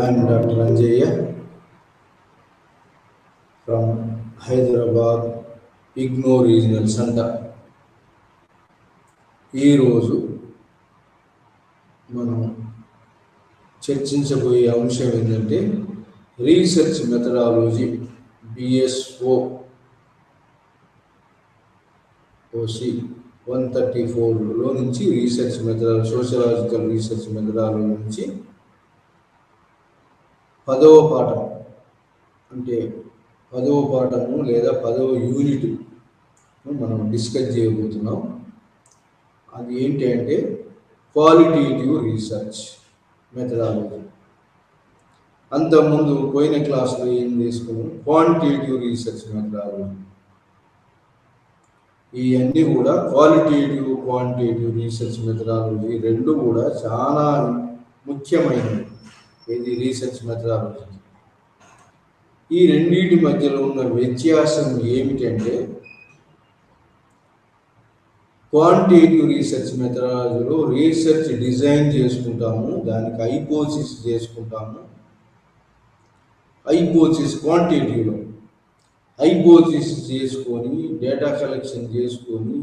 I am Dr. Anjaya from Hyderabad IGNOU Regional Center. ఈరోజు మనం చర్చించబోయే అంశం ఏంటంటే రీసెర్చ్ మెథడాలజీ BSO OC 134లో నుంచి research methodology sociological research methodology నుంచి 10వ పాఠం అంటే 10వ పాఠము లేదా 10వ యూనిట్ మనం డిస్కస్ చేయబోతున్నాం. అది ఏంటి అంటే క్వాలిటేటివ్ రీసెర్చ్ మెథడాలజీ. అంతకుముందు పోయిన క్లాస్లో ఏం తీసుకున్నాం, క్వాంటిటేటివ్ రీసెర్చ్ మెథడాలజీ. ఇవన్నీ కూడా క్వాంటిటేటివ్ రీసెర్చ్ మెథడాలజీ రెండు కూడా చాలా ముఖ్యమైనవి. ఇది రీసెర్చ్ మెథడాలజీ. ఈ రెండింటి మధ్యలో ఉన్న వ్యత్యాసం ఏమిటంటే క్వాంటిటేటివ్ రీసెర్చ్ మెథడాలజీలో రీసెర్చ్ డిజైన్ చేసుకుంటాము, దానికి హైపోథిసిస్ చేసుకుంటాము. క్వాంటిటేటివ్లో హైపోథిసిస్ చేసుకొని డేటా కలెక్షన్ చేసుకొని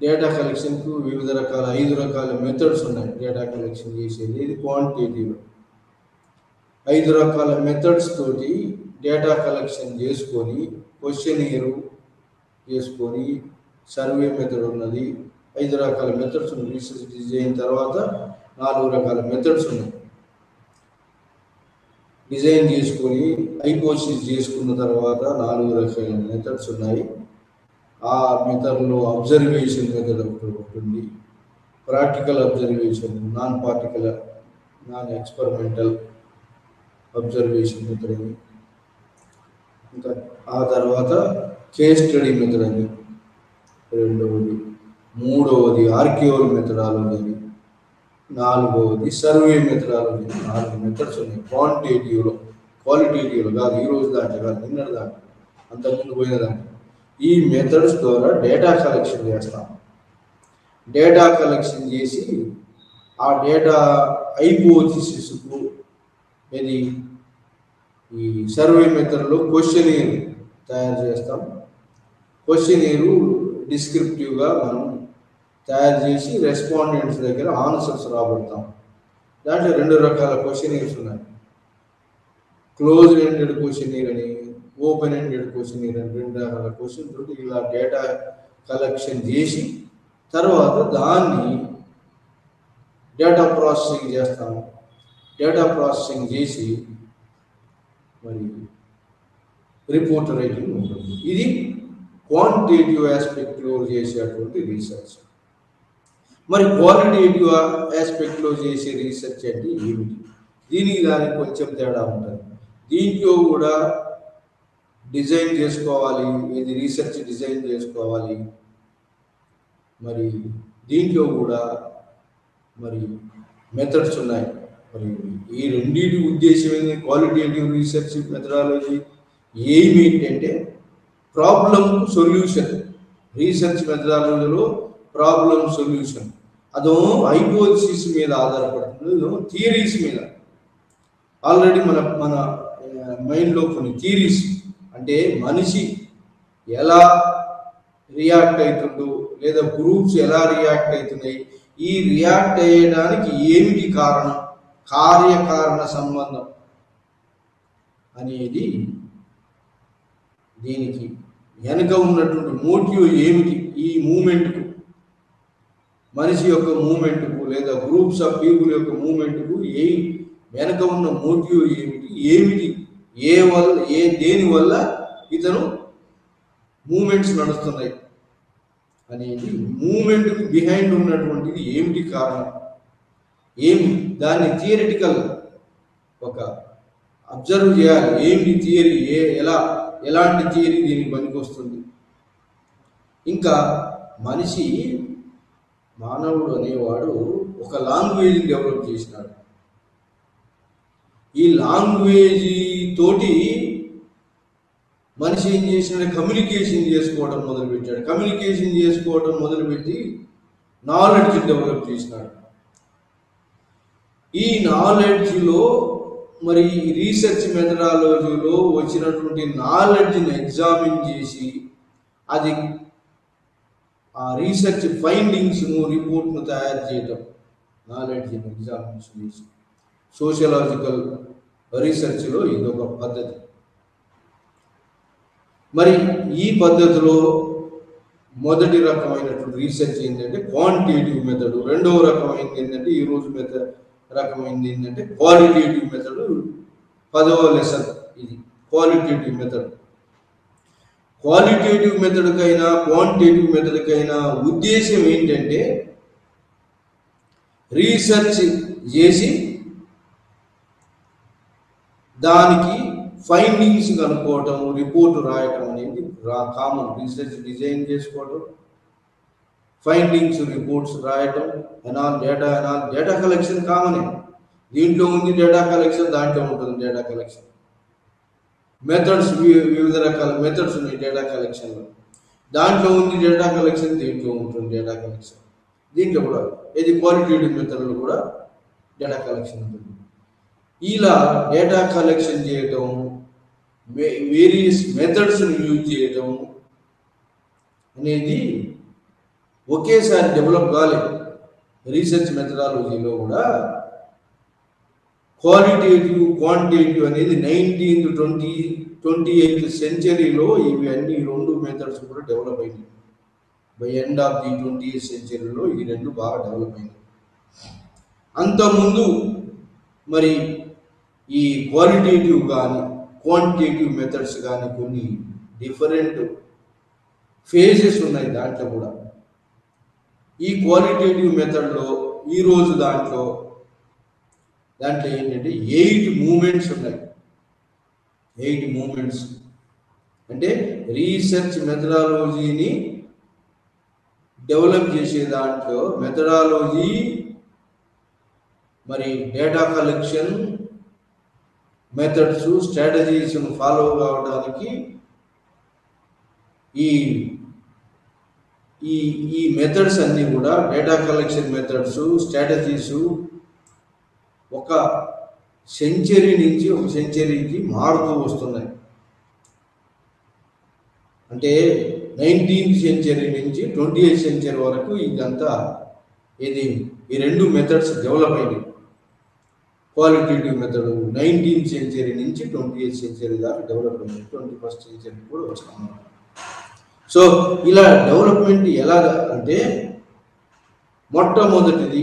డేటా కలెక్షన్కు వివిధ రకాల 5 రకాల మెథడ్స్ ఉన్నాయి. డేటా కలెక్షన్ చేసేది ఇది క్వాంటిటేటివ్లో 5 రకాల మెథడ్స్ తోటి డేటా కలెక్షన్ చేసుకొని క్వశ్చనీరు చేసుకొని సర్వే మెథడ్ ఉన్నది. 5 రకాల మెథడ్స్ ఉన్నాయి. రీసెర్చ్ డిజైన్ తర్వాత 4 రకాల మెథడ్స్ ఉన్నాయి. డిజైన్ చేసుకొని హైపోథిసిస్ చేసుకున్న తర్వాత 4 రకాల మెథడ్స్ ఉన్నాయి. ఆ మెథడ్లో అబ్జర్వేషన్ మెథడ్ ఒకటి ఉంది, practical observation, non experimental observation method అని, ఇంకా ఆ తర్వాత కేస్ స్టడీ మెథడ్ అని రెండవది, మూడవది ఆర్కివల్ మెథడాలజీ అని, నాలుగవది సర్వే మెథడాలజీ. 4 మెథడ్స్ ఉన్నాయి క్వాలిటేటివ్లో కాదు, ఈరోజు దాంట్లో కాదు, నిన్నటి దాంట్లో, అంతకుముందు పోయిన దాంట్లో. ఈ మెథడ్స్ ద్వారా డేటా కలెక్షన్ చేస్తాం. డేటా కలెక్షన్ చేసి ఆ డేటా హైపోథిసిస్కు ఇది ఈ సర్వే మెథడ్లో క్వశ్చనీర్ తయారు చేస్తాం. క్వశ్చనీరు డిస్క్రిప్టివ్గా మనం తయారు చేసి రెస్పాండెంట్స్ దగ్గర ఆన్సర్స్ రాబడతాం. దాంట్లో 2 రకాల క్వశ్చనీర్స్ ఉన్నాయి. క్లోజ్ ఎండెడ్ క్వశ్చనీర్ అని, ఓపెన్ ఎండెడ్ క్వశ్చనీర్ అని 2 రకాల క్వశ్చన్ తోటి ఇలా డేటా కలెక్షన్ చేసి తర్వాత దాన్ని డేటా ప్రాసెసింగ్ చేస్తాము. డేటా ప్రాసెసింగ్ చేసి మరి రిపోర్ట్ రైటింగ్ ఉంటుంది. ఇది క్వాంటిటేటివ్ ఆస్పెక్ట్లో చేసేటువంటి రీసెర్చ్. మరి క్వాలిటేటివ్ ఆస్పెక్ట్లో చేసే రీసెర్చ్ అంటే ఏమిటి? దానికి కొంచెం తేడా ఉంటుంది. దీంట్లో కూడా డిజైన్ చేసుకోవాలి, ఇది రీసెర్చ్ డిజైన్ చేసుకోవాలి. మరి దీంట్లో కూడా మరి మెథడ్స్ ఉన్నాయి. మరి ఈ రెండింటి ఉద్దేశం ఏంటి? క్వాలిటేటివ్ రీసెర్చ్ మెథడాలజీ ఏమి ఏంటంటే ప్రాబ్లమ్ సొల్యూషన్. రీసెర్చ్ మెథడాలజీలో ప్రాబ్లమ్ సొల్యూషన్ అదో హైపోథిసిస్ మీద ఆధారపడుతుంది, థియరీస్ మీద. ఆల్రెడీ మన మైండ్లో కొన్ని థియరీస్ అంటే మనిషి ఎలా రియాక్ట్ అవుతుందో లేదా గ్రూప్స్ ఎలా రియాక్ట్ అవుతున్నాయి, ఈ రియాక్ట్ అయ్యడానికి ఏమిటి కారణం, కార్యకారణ సంబంధం అనేది, దీనికి వెనుక ఉన్నటువంటి మోటివ్ ఏమిటి, ఈ మూమెంట్కు, మనిషి యొక్క మూమెంట్కు లేదా గ్రూప్స్ ఆఫ్ పీపుల్ యొక్క మూమెంట్కు వెనుక ఉన్న మోటివ్ ఏమిటి, దేనివల్ల ఇతను మూమెంట్స్ నడుస్తున్నాయి అనేది, మూమెంట్కు బిహైండ్ ఉన్నటువంటిది ఏమిటి కారణం, దాన్ని థియరిటికల్ ఒక అబ్జర్వ్ చేయాలి. ఏమిటి థియరీ, ఎలాంటి థియరీ దీనికి పనికొస్తుంది. ఇంకా మానవుడు అనేవాడు ఒక లాంగ్వేజ్ డెవలప్ చేసినాడు. ఈ లాంగ్వేజ్ తోటి మనిషి ఏం చేసినాడు, కమ్యూనికేషన్ చేసుకోవడం మొదలుపెట్టి నాలెడ్జ్ డెవలప్ చేసినాడు. ఈ నాలెడ్జ్లో మరి రీసెర్చ్ మెథడాలజీలో వచ్చినటువంటి నాలెడ్జ్ని ఎగ్జామిన్ చేసి అది ఆ రీసెర్చ్ ఫైండింగ్స్ను రిపోర్ట్ను తయారు చేయటం, నాలెడ్జ్ని ఎగ్జామినేషన్ చేసి సోషలాజికల్ రీసెర్చ్లో ఇదొక పద్ధతి. మరి ఈ పద్ధతిలో మొదటి రకమైనటువంటి రీసెర్చ్ ఏంటంటే క్వాంటిటేటివ్ మెథడ్. రెండవ రకమైనది ఏంటంటే ఈరోజు రకమైనది ఏంటంటే క్వాలిటేటివ్ మెథడ్. 10వ లెసన్ ఇది క్వాలిటేటివ్ మెథడ్. క్వాలిటేటివ్ మెథడ్కైనా క్వాంటిటేటివ్ మెథడ్కైనా ఉద్దేశం ఏంటంటే రీసెర్చ్ చేసి దానికి ఫైండింగ్స్ కనుక్కోవటం, రిపోర్ట్ రాయటం అనేది కామన్. రీసెర్చ్ డిజైన్ చేసుకోవటం, ఫైండింగ్స్ రిపోర్ట్స్ రాయటం, డేటా కలెక్షన్ కామనే. దీంట్లో ఉంది డేటా కలెక్షన్, దాంట్లో ఉంటుంది డేటా కలెక్షన్. మెథడ్స్ వివిధ రకాల మెథడ్స్ ఉన్నాయి డేటా కలెక్షన్లో. దాంట్లో ఉంది డేటా కలెక్షన్, దీంట్లో ఉంటుంది డేటా కలెక్షన్. దీంట్లో కూడా ఇది క్వాలిటేటివ్ మెథడ్లో కూడా డేటా కలెక్షన్ ఉంటుంది. ఇలా డేటా కలెక్షన్ చేయటం, వేరియస్ మెథడ్స్ని యూజ్ చేయటం అనేది ఒకేసారి డెవలప్ కాలేదు. రీసెర్చ్ మెథడాలజీలో కూడా క్వాలిటేటివ్ క్వాంటిటేటివ్ అనేది 19th 28th సెంచరీలో ఇవి అన్ని రెండు మెథడ్స్ కూడా డెవలప్ అయినాయి. By end of the 20th సెంచరీలో ఈ రెండు బాగా డెవలప్ అయినాయి. అంతకుముందు మరి ఈ క్వాలిటేటివ్ కానీ క్వాంటిటేటివ్ మెథడ్స్ కానీ కొన్ని డిఫరెంట్ ఫేజెస్ ఉన్నాయి దాంట్లో కూడా. ఈ క్వాలిటేటివ్ మెథడ్లో ఈరోజు దాంట్లో ఏంటంటే 8 మూమెంట్స్ ఉన్నాయి. 8 మూమెంట్స్ అంటే రీసెర్చ్ మెథడాలజీని డెవలప్ చేసే దాంట్లో మెథడాలజీ మరి డేటా కలెక్షన్ మెథడ్స్ స్ట్రాటజీస్ను ఫాలో కావడానికి ఈ ఈ మెథడ్స్ అన్నీ కూడా డేటా కలెక్షన్ మెథడ్స్ స్ట్రాటజీస్ ఒక సెంచరీ నుంచి ఒక సెంచరీకి మారుతూ వస్తున్నాయి. అంటే 19th సెంచరీ నుంచి 20th సెంచరీ వరకు ఇదంతా ఈ రెండు మెథడ్స్ డెవలప్ అయినాయి. క్వాలిటేటివ్ మెథడ్ 19th సెంచరీ నుంచి 20th సెంచరీ దాకా డెవలప్ అయింది. 21st సెంచరీ కూడా వచ్చాము. సో ఇలా డెవలప్మెంట్ ఎలాగా అంటే మొట్టమొదటిది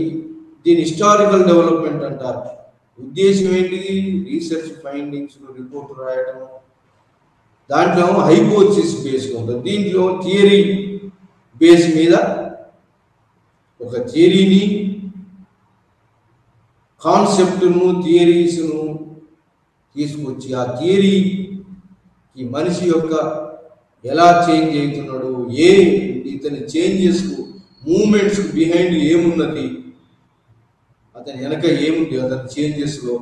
దీని హిస్టారికల్ డెవలప్మెంట్ అంటారు. ఉద్దేశం ఏంటిది? రీసెర్చ్ ఫైండింగ్స్ రిపోర్ట్ రాయడం. దాంట్లో హైపోథిసిస్ బేస్గా ఉంటుంది. దీంట్లో థియరీ బేస్ మీద ఒక థియరీని కాన్సెప్ట్ను థియరీస్ను తీసుకొచ్చి ఆ థియరీకి మనిషి యొక్క ఎలా చేంజ్ అవుతున్నాడు, ఇతని చేంజెస్కు మూమెంట్స్ బిహైండ్ ఏమున్నది, అతని వెనక ఏముంది అతని చేంజెస్లో,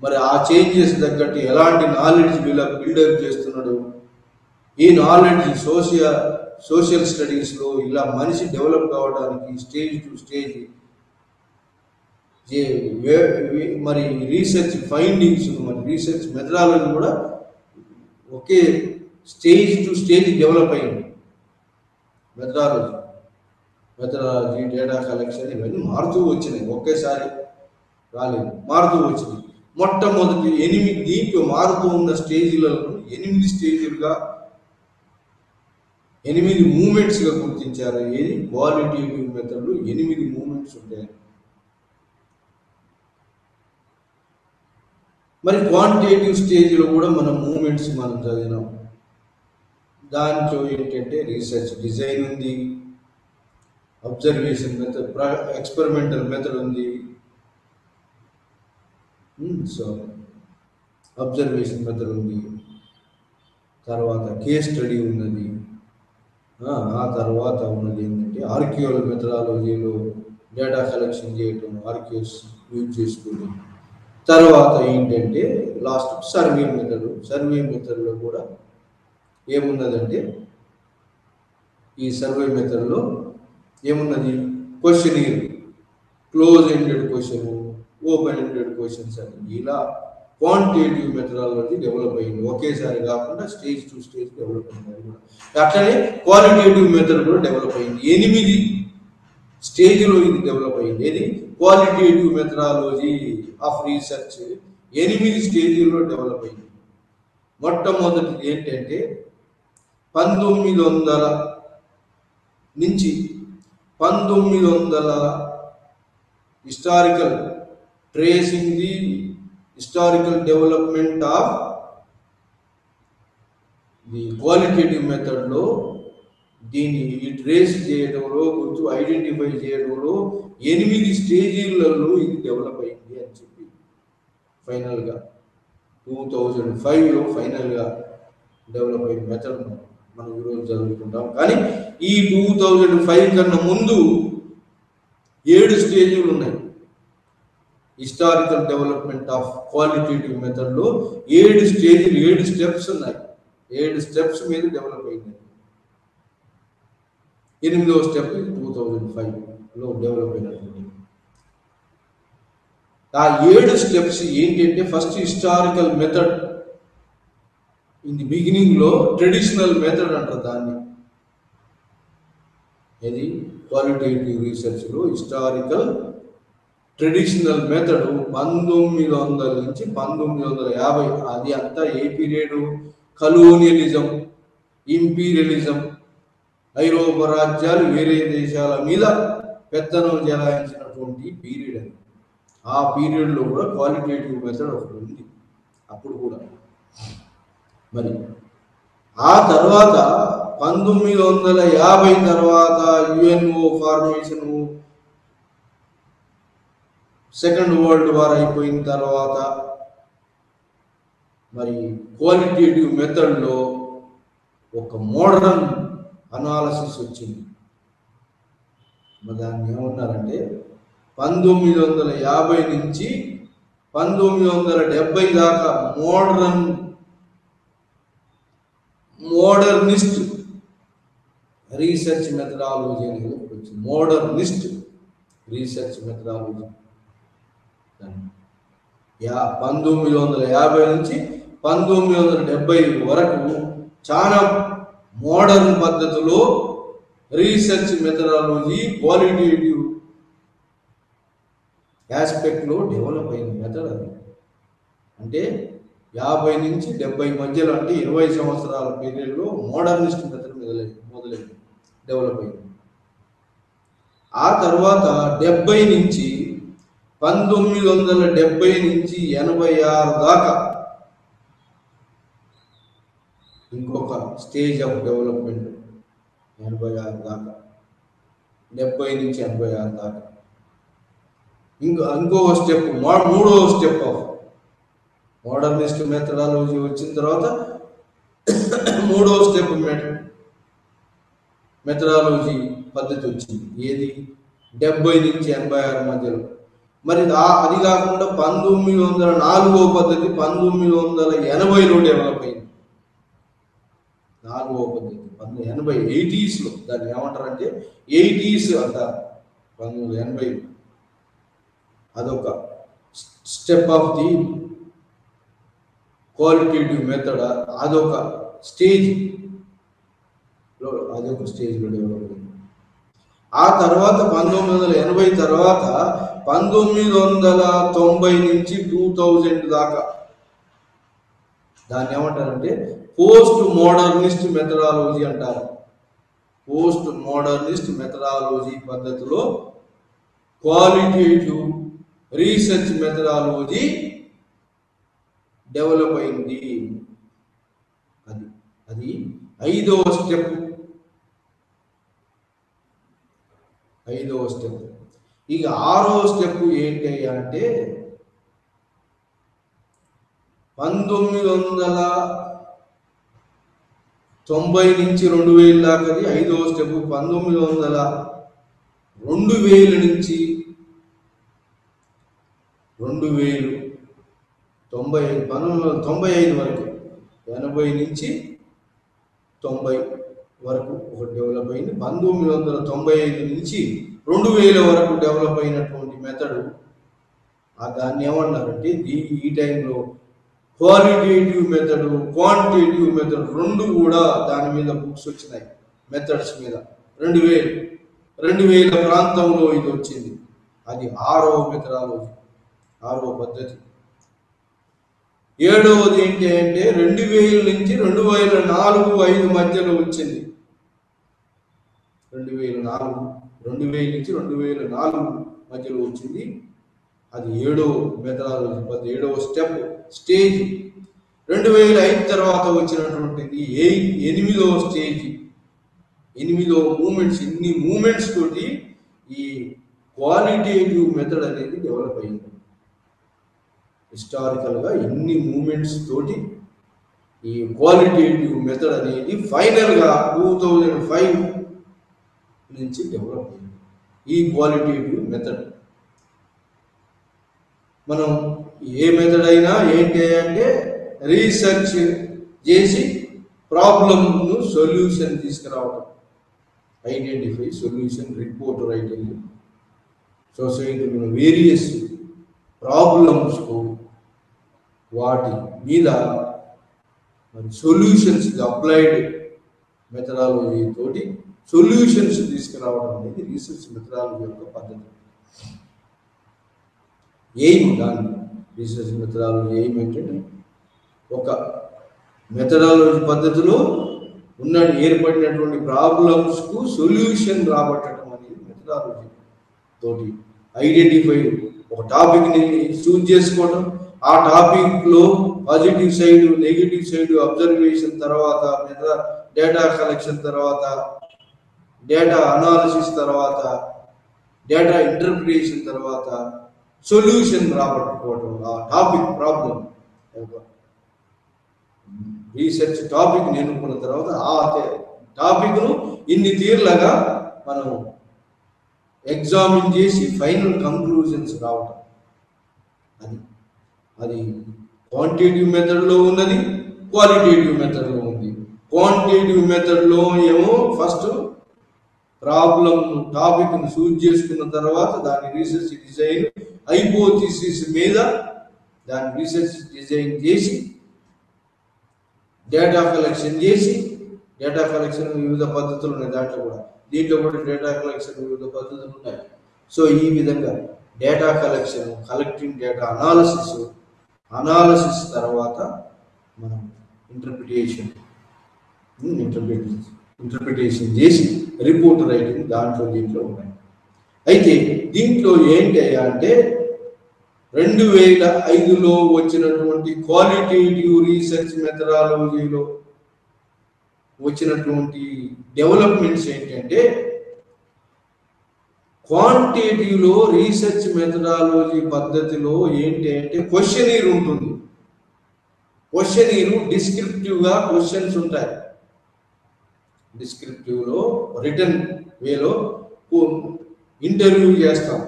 మరి ఆ చేంజెస్ తగ్గట్టు ఎలాంటి నాలెడ్జ్ బిల్డప్ చేస్తున్నాడు, ఈ నాలెడ్జ్ సోషల్ స్టడీస్లో ఇలా మనిషి డెవలప్ కావడానికి స్టేజ్ టు స్టేజ్ మరి రీసెర్చ్ ఫైండింగ్స్ మరి రీసెర్చ్ మెథడాలజీ కూడా ఒకే స్టేజ్ టు స్టేజ్ డెవలప్ అయింది. మెథడాలజీ డేటా కలెక్షన్ ఇవన్నీ మారుతూ వచ్చినాయి, ఒకేసారి రాలేదు, మారుతూ వచ్చినాయి. మొట్టమొదటి 8 దీంట్లో మారుతూ ఉన్న స్టేజ్లను 8 స్టేజ్లుగా 8 మూమెంట్స్గా గుర్తించారు. ఏది క్వాలిటేటివ్ మెథడ్లో 8 మూమెంట్స్ ఉంటాయి. మరి క్వాంటిటేటివ్ స్టేజ్లో కూడా మనం మూమెంట్స్ మనం చదివినాం. దాంట్లో ఏంటంటే రీసెర్చ్ డిజైన్ ఉంది, అబ్జర్వేషన్ మెథడ్, ఎక్స్పెరిమెంటల్ మెథడ్ ఉంది, అబ్జర్వేషన్ మెథడ్ ఉంది, తర్వాత కేస్ స్టడీ ఉన్నది. ఆ తర్వాత ఉన్నది ఏంటంటే ఆర్కియోల్ మెథడాలజీలో డేటా కలెక్షన్ చేయటం, ఆర్కియోస్ యూజ్ చేసుకుని. తర్వాత ఏంటంటే లాస్ట్ సర్వే మెథడ్లో కూడా ఏమున్నదంటే ఈ సర్వే మెథడ్లో ఏమున్నది questionnaire, close ended question, open ended questions అని ఇలా క్వాంటిటేటివ్ మెథడాలజీ డెవలప్ అయింది. ఒకేసారి కాకుండా స్టేజ్ టు స్టేజ్ డెవలప్ అయింది. అట్లనే క్వాలిటేటివ్ మెథడ్ కూడా డెవలప్ అయింది. 8 స్టేజ్లో ఇది డెవలప్ అయింది. ఏది క్వాలిటేటివ్ మెథడాలజీ ఆఫ్ రీసెర్చ్ 8 స్టేజీల్లో డెవలప్ అయింది. మొట్టమొదటిది ఏంటంటే 1900 నుంచి 1900 historical tracing the historical development of the qualitative మెథడ్లో దీన్ని ట్రేస్ చేయడంలో కొంచెం ఐడెంటిఫై చేయడంలో 8 స్టేజీలలో ఇది డెవలప్ అయింది అని చెప్పి ఫైనల్గా 2005లో ఫైనల్గా డెవలప్ అయిన మెథడ్ మనం ఈరోజు చదువుకుంటాం. కానీ ఈ 2005 కన్నా ముందు 7 స్టేజీలు ఉన్నాయి. హిస్టారికల్ డెవలప్మెంట్ ఆఫ్ క్వాలిటేటివ్ మెథడ్లో 7 స్టేజీలు 7 స్టెప్స్ ఉన్నాయి. 7 స్టెప్స్ మీద డెవలప్ అయింది. 8వ స్టెప్ 2005లో డెవలప్ అయినటువంటి. ఆ 7 స్టెప్స్ ఏంటంటే first historical method. In the బిగినింగ్లో ట్రెడిషనల్ మెథడ్ అంటారు దాన్ని. ఇది క్వాలిటేటివ్ రీసెర్చ్లో హిస్టారికల్ ట్రెడిషనల్ మెథడ్ 1900 నుంచి 1950. అది అంతా ఏ పీరియడ్? కలోనియలిజం, ఇంపీరియలిజం, ఐరోపా రాజ్యాలు వేరే దేశాల మీద పెత్తనం చెలాయించినటువంటి పీరియడ్ అది. ఆ పీరియడ్లో కూడా క్వాలిటేటివ్ మెథడ్ ఒకటి ఉంది అప్పుడు కూడా. మరి ఆ తర్వాత 1950 తర్వాత UNO formation, second world war అయిపోయిన తర్వాత మరి క్వాలిటేటివ్ మెథడ్లో ఒక మోడర్న్ అనాలసిస్ వచ్చింది. మరి దాన్ని ఏమన్నారంటే 1950 నుంచి 1970 దాకా మోడర్నిస్ట్ రీసెర్చ్ మెథడాలజీ అనేది వచ్చింది. మోడర్నిస్ట్ రీసెర్చ్ మెథడాలజీ 1950 నుంచి 1970 వరకు చాలా మోడర్న్ పద్ధతిలో రీసెర్చ్ మెథడాలజీ క్వాలిటేటివ్ ఆస్పెక్ట్లో డెవలప్ అయిన మెథడ్ అది. అంటే 50 నుంచి 70 మధ్యలో, అంటే 20 సంవత్సరాల పీరియడ్లో మోడర్నిస్ట్ మెథడ్ మొదలైంది, డెవలప్ అయింది. ఆ తర్వాత 70 నుంచి 1970 నుంచి 86 దాకా ఇంకొక స్టేజ్ ఆఫ్ డెవలప్మెంట్. 86 దాకా, 70 నుంచి 86 దాకా ఇంకొక స్టెప్, మూడవ స్టెప్ ఆఫ్ మోడర్నిస్ట్ మెథడాలజీ వచ్చిన తర్వాత మూడవ స్టెప్ మెథడాలజీ పద్ధతి వచ్చింది. ఏది? 70 నుంచి 86 మధ్యలో. మరి అది కాకుండా 1904వ పద్ధతి 1980లో డెవలప్ అయింది. 4వ పద్ధతి 1980లో. దాన్ని ఏమంటారంటే 80s అంటారు. 1980 అదొక step of the qualitative method. అదొక స్టేజ్లో డెవలప్ అయింది. ఆ తర్వాత 1980 తర్వాత 1990 నుంచి 2000 దాకా దాన్ని ఏమంటారంటే పోస్ట్ మోడర్నిస్ట్ మెథడాలజీ అంటారు. పోస్ట్ మోడర్నిస్ట్ మెథడాలజీ పద్ధతిలో క్వాలిటేటివ్ రీసెర్చ్ మెథడాలజీ డెవలప్ అయింది. అది 5వ స్టెప్. ఇక 6వ స్టెప్ ఏంటి అంటే 1990 నుంచి 2000 దాకాది 5వ స్టెప్. 2000 నుంచి 1995 వరకు, 80 నుంచి 90 వరకు ఒకటి డెవలప్ అయింది. 1995 నుంచి 2000 వరకు డెవలప్ అయినటువంటి మెథడ్ దాన్ని ఏమన్నారంటే ఈ టైంలో క్వాలిటేటివ్ మెథడ్, క్వాంటిటేటివ్ మెథడ్ రెండు కూడా దాని మీద బుక్స్ వచ్చినాయి. మెథడ్స్ మీద 2000 ప్రాంతంలో ఇది వచ్చింది. అది 6వ మెథడాలజీ, 6వ పద్ధతి. 7వది ఏంటి అంటే 2000 నుంచి 2004-5 మధ్యలో వచ్చింది. 2000 నుంచి 2004 మధ్యలో వచ్చింది. అది 7వ మెథడాలజీ పద్ధతి, 7వ స్టేజ్. 2005 తర్వాత వచ్చినటువంటిది 8వ స్టేజ్. 8వ మూమెంట్స్. ఇన్ని మూమెంట్స్ తోటి ఈ క్వాలిటేటివ్ మెథడ్ అనేది డెవలప్ అయింది. హిస్టారికల్గా ఇన్ని మూమెంట్స్ తోటి ఈ క్వాలిటేటివ్ మెథడ్ అనేది ఫైనల్గా 2005 నుంచి డెవలప్ అయింది. ఈ క్వాలిటేటివ్ మెథడ్ మనం ఏ మెథడ్ అయినా ఏంటి అంటే రీసెర్చ్ చేసి ప్రాబ్లమ్ను సొల్యూషన్ తీసుకురావడం, ఐడెంటిఫై సొల్యూషన్, రిపోర్ట్ రైటింగ్, సొసైటీలో వేరియస్ ప్రాబ్లమ్స్ వాటి మీద మరి సొల్యూషన్స్, అప్లైడ్ మెథడాలజీ తోటి సొల్యూషన్స్ తీసుకురావడం అనేది రీసెర్చ్ మెథడాలజీ యొక్క పద్ధతి. ఎయిమ్ దాన్ని రీసెర్చ్ మెథడాలజీ ఎయిమ్ ఏంటంటే ఒక మెథడాలజీ పద్ధతిలో ఏర్పడినటువంటి ప్రాబ్లమ్స్కు సొల్యూషన్ రాబట్టడం అనేది మెథడాలజీ తోటి. ఐడెంటిఫై ఒక టాపిక్ని చూజ్ చేసుకోవడం, ఆ టాపిక్లో positive side, negative side observation, తర్వాత డేటా కలెక్షన్, తర్వాత డేటా అనాలిసిస్, తర్వాత డేటా ఇంటర్ప్రిటేషన్, తర్వాత సొల్యూషన్ రాబట్టుకోవడం. ఆ టాపిక్ ప్రాబ్లం రీసెర్చ్ టాపిక్ ఎన్నుకున్న తర్వాత ఆ టాపిక్ను ఇన్ని తీర్లగా మనం ఎగ్జామిన్ చేసి ఫైనల్ కంక్లూజన్స్ రావడం. అది క్వాంటిటేటివ్ మెథడ్లో ఉన్నది, క్వాలిటేటివ్ మెథడ్లో ఉంది. క్వాంటిటేటివ్ మెథడ్లో ఏమో ఫస్ట్ ప్రాబ్లం టాపిక్ను చూజ్ చేసుకున్న తర్వాత దాని రీసెర్చ్ డిజైన్, హైపోథిసిస్ మీద దాని రీసెర్చ్ డిజైన్ చేసి డేటా కలెక్షన్ చేసి, డేటా కలెక్షన్ వివిధ పద్ధతులు ఉన్నాయి. దీంట్లో కూడా డేటా కలెక్షన్ వివిధ పద్ధతులు ఉన్నాయి. సో ఈ విధంగా data collection, collecting data, analysis తర్వాత మనం ఇంటర్ప్రిటేషన్ చేసి రిపోర్ట్ రైటింగ్ దీంట్లో ఉన్నాయి. అయితే దీంట్లో ఏంటి అంటే 2005లో వచ్చినటువంటి క్వాలిటేటివ్ రీసెర్చ్ మెథడాలజీలో వచ్చినటువంటి డెవలప్మెంట్స్ ఏంటంటే క్వాంటిటేటివ్లో రీసెర్చ్ మెథడాలజీ పద్ధతిలో ఏంటి అంటే క్వశ్చనీర్ ఉంటుంది. క్వశ్చనీరు డిస్క్రిప్టివ్గా క్వశ్చన్స్ ఉంటాయి. డిస్క్రిప్టివ్లో రిటర్న్ వేలో ఇంటర్వ్యూ చేస్తాం.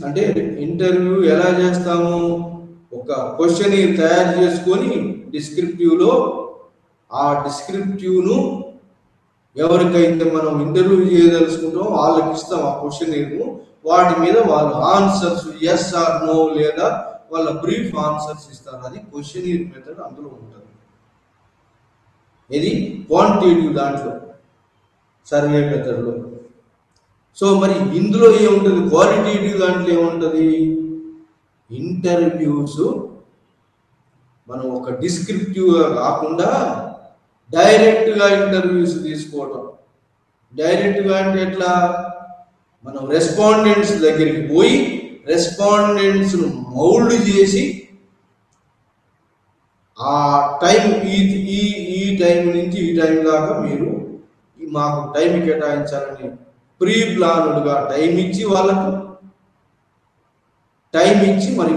అంటే ఇంటర్వ్యూ ఎలా చేస్తాము? ఒక క్వశ్చనీర్ తయారు చేసుకొని డిస్క్రిప్టివ్లో ఆ డిస్క్రిప్టివ్ను ఎవరికైతే మనం ఇంటర్వ్యూ చేయదలుచుకుంటామో వాళ్ళకి ఇస్తాం ఆ క్వశ్చనీర్ను. వాటి మీద వాళ్ళు ఆన్సర్స్ ఎస్ ఆర్ నో లేదా వాళ్ళ బ్రీఫ్ ఆన్సర్స్ ఇస్తారు. అది క్వశ్చనీర్ మెథడ్ అందులో ఉంటుంది. ఇది క్వాంటిటేటివ్ దాంట్లో, సర్వే మెథడ్లో. సో మరి ఇందులో ఏముంటుంది? క్వాలిటేటివ్ దాంట్లో ఏముంటుంది? ఇంటర్వ్యూస్ మనం ఒక డిస్క్రిప్టివ్గా కాకుండా డైరెక్ట్గా ఇంటర్వ్యూస్ తీసుకోవటం. డైరెక్ట్గా అంటే ఎట్లా? మనం రెస్పాండెంట్స్ దగ్గరికి పోయి రెస్పాండెంట్స్ను మౌల్డ్ చేసి ఆ టైం ఈ టైం నుంచి ఈ టైం దాకా మీరు మాకు టైం కేటాయించాలని ప్రీ ప్లాన్డ్గా టైం ఇచ్చి వాళ్ళకు టైం ఇచ్చి మరి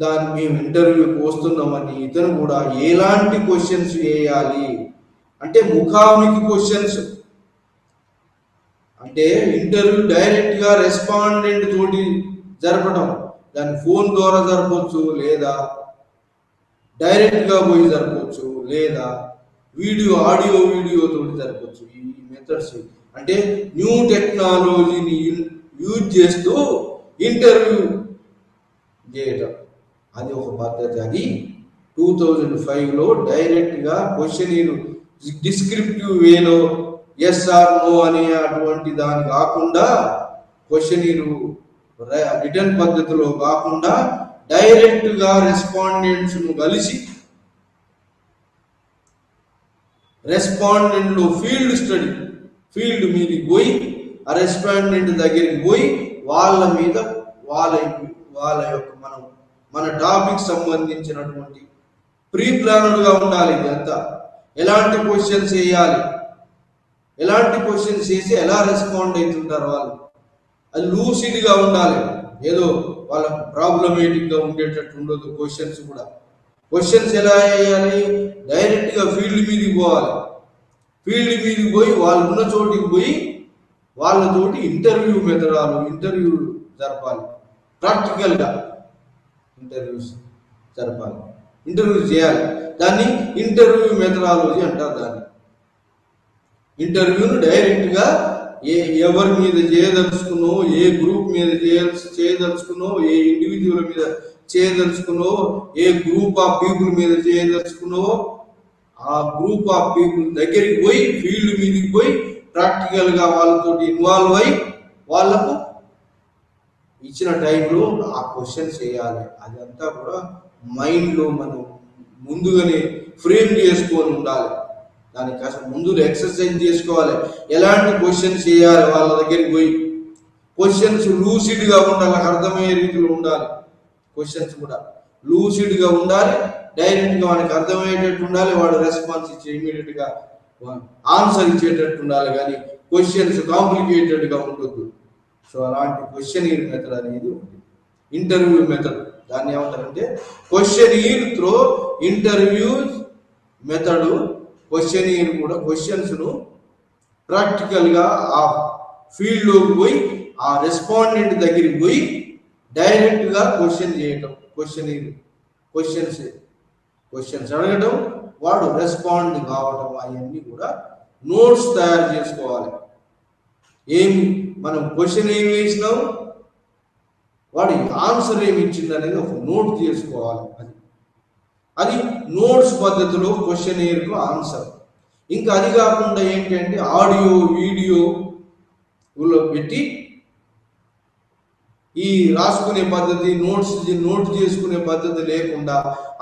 దాన్ని మేము ఇంటర్వ్యూకి వస్తున్నామని ఇతను కూడా ఎలాంటి క్వశ్చన్స్ వేయాలి అంటే ముఖాముఖి క్వశ్చన్స్. అంటే ఇంటర్వ్యూ డైరెక్ట్గా రెస్పాండెంట్ తోటి జరపడం, దాన్ని ఫోన్ ద్వారా జరపవచ్చు, లేదా డైరెక్ట్గా పోయి జరపవచ్చు, లేదా ఆడియో వీడియో తోటి జరపవచ్చు. ఈ మెథడ్స్ అంటే న్యూ టెక్నాలజీని యూజ్ చేస్తూ ఇంటర్వ్యూ చేయటం, అది ఒక పద్ధతి. అది 2005లో డైరెక్ట్గా క్వశ్చనీర్ డిస్క్రిప్టివ్ వేలో ఎస్ ఆర్ నో అనే అటువంటి దాని కాకుండా, క్వశ్చనీర్ రిటర్న్ పద్ధతిలో కాకుండా డైరెక్ట్గా రెస్పాండెంట్స్ ను కలిసి రెస్పాండెంట్లు ఫీల్డ్ స్టడీ, ఫీల్డ్ మీదకి పోయి ఆ రెస్పాండెంట్ దగ్గరికి పోయి వాళ్ళ మీద వాళ్ళ యొక్క మన టాపిక్ సంబంధించినటువంటి ప్రీ ప్లాన్డ్గా ఉండాలి. ఇదంతా ఎలాంటి క్వశ్చన్స్ వేయాలి, ఎలాంటి క్వశ్చన్స్ వేసి ఎలా రెస్పాండ్ అవుతుంటారు వాళ్ళు, అది లూసిడ్గా ఉండాలి. ఏదో వాళ్ళ ప్రాబ్లమేటిక్గా ఉండేటట్టు ఉండదు. క్వశ్చన్స్ కూడా క్వశ్చన్స్ ఎలా వేయాలి, డైరెక్ట్గా ఫీల్డ్ మీదకి పోవాలి. ఫీల్డ్ మీదకి పోయి వాళ్ళు ఉన్న చోటికి పోయి వాళ్ళతోటి ఇంటర్వ్యూ ఇంటర్వ్యూ జరపాలి. ప్రాక్టికల్గా ఇంటర్వ్యూస్ జరపాలి, ఇంటర్వ్యూ చేయాలి. దాన్ని ఇంటర్వ్యూ మెథడాలజీ అంటారు. దాన్ని ఇంటర్వ్యూను డైరెక్ట్గా ఎవరి మీద చేయదలుచుకున్నావు, ఏ గ్రూప్ మీద చేయదలుచుకున్నావు, ఏ ఇండివిజువల్ మీద చేయదలుచుకున్నావు, ఏ గ్రూప్ ఆఫ్ పీపుల్ మీద చేయదలుచుకున్నావో ఆ గ్రూప్ ఆఫ్ పీపుల్ దగ్గరికి పోయి ఫీల్డ్ మీదకి పోయి ప్రాక్టికల్గా వాళ్ళతో ఇన్వాల్వ్ అయ్యి వాళ్ళకు ఇచ్చిన టైంలో ఆ క్వశ్చన్స్ చేయాలి. అదంతా కూడా మైండ్లో మనం ముందుగానే ఫ్రేమ్ చేసుకొని ఉండాలి. దానికి అసలు ముందు ఎక్సర్సైజ్ చేసుకోవాలి. ఎలాంటి క్వశ్చన్స్ చేయాలి, వాళ్ళ దగ్గరికి పోయి క్వశ్చన్స్ లూసిడ్గా ఉండాలి, అర్థమయ్యే రీతిలో ఉండాలి. క్వశ్చన్స్ కూడా లూసిడ్గా ఉండాలి, డైరెక్ట్గా వానికి అర్థమయ్యేటట్టు ఉండాలి. వాడు రెస్పాన్స్ ఇచ్చే ఇమీడియట్గా ఆన్సర్ ఇచ్చేటట్టు ఉండాలి. కానీ క్వశ్చన్స్ కాంప్లికేటెడ్గా ఉండొద్దు. సో అలాంటి క్వశ్చనీర్ మెథడ్ అనేది ఉంది. ఇంటర్వ్యూ మెథడ్ దాన్ని ఏమంటారంటే questionnaire throw interview method. Questionnaire కూడా క్వశ్చన్స్ను ప్రాక్టికల్గా ఆ ఫీల్డ్లోకి పోయి ఆ రెస్పాండెంట్ దగ్గరికి పోయి డైరెక్ట్గా క్వశ్చన్ చేయటం, క్వశ్చన్స్ అడగటం, వాడు రెస్పాండ్ కావటం, అవన్నీ కూడా నోట్స్ తయారు చేసుకోవాలి. ఏమి మనం క్వశ్చన్ ఏమి వేసినాం, వాడి ఆన్సర్ ఏమి ఇచ్చింది అనేది ఒక నోట్ చేసుకోవాలి. అది నోట్స్ పద్ధతిలో క్వశ్చనీర్కు ఆన్సర్. ఇంకా అది కాకుండా ఏంటంటే ఆడియో వీడియోలో పెట్టి ఈ రాసుకునే పద్ధతి, నోట్ చేసుకునే పద్ధతి లేకుండా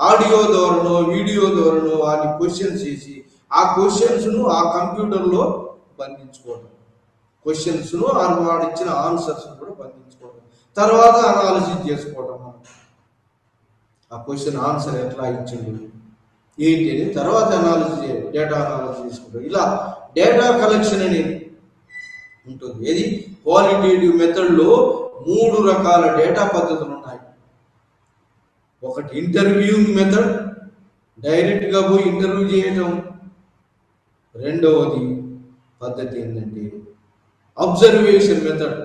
ఆడియో ద్వారానో వీడియో ద్వారానో వాడిని క్వశ్చన్స్ చేసి ఆ క్వశ్చన్స్ను ఆ కంప్యూటర్లో బంధించుకోవడం, క్వశ్చన్స్ను వాడిచ్చిన ఆన్సర్స్ కూడా బంధించుకోవడం, తర్వాత అనాలిసిస్ చేసుకోవడం. ఆ క్వశ్చన్ ఆన్సర్ ఎట్లా ఇచ్చిండు ఏంటి అని తర్వాత అనాలిసిస్ చేయాలి, డేటా అనాలిసిస్ చేసుకుంటాం. ఇలా డేటా కలెక్షన్ అనేది ఉంటుంది. ఏది క్వాలిటేటివ్ మెథడ్లో 3 రకాల డేటా పద్ధతులు ఉన్నాయి. ఒకటి ఇంటర్వ్యూయింగ్ మెథడ్, డైరెక్ట్గా పోయి ఇంటర్వ్యూ చేయటం. రెండవది పద్ధతి ఏంటంటే అబ్జర్వేషన్ మెథడ్.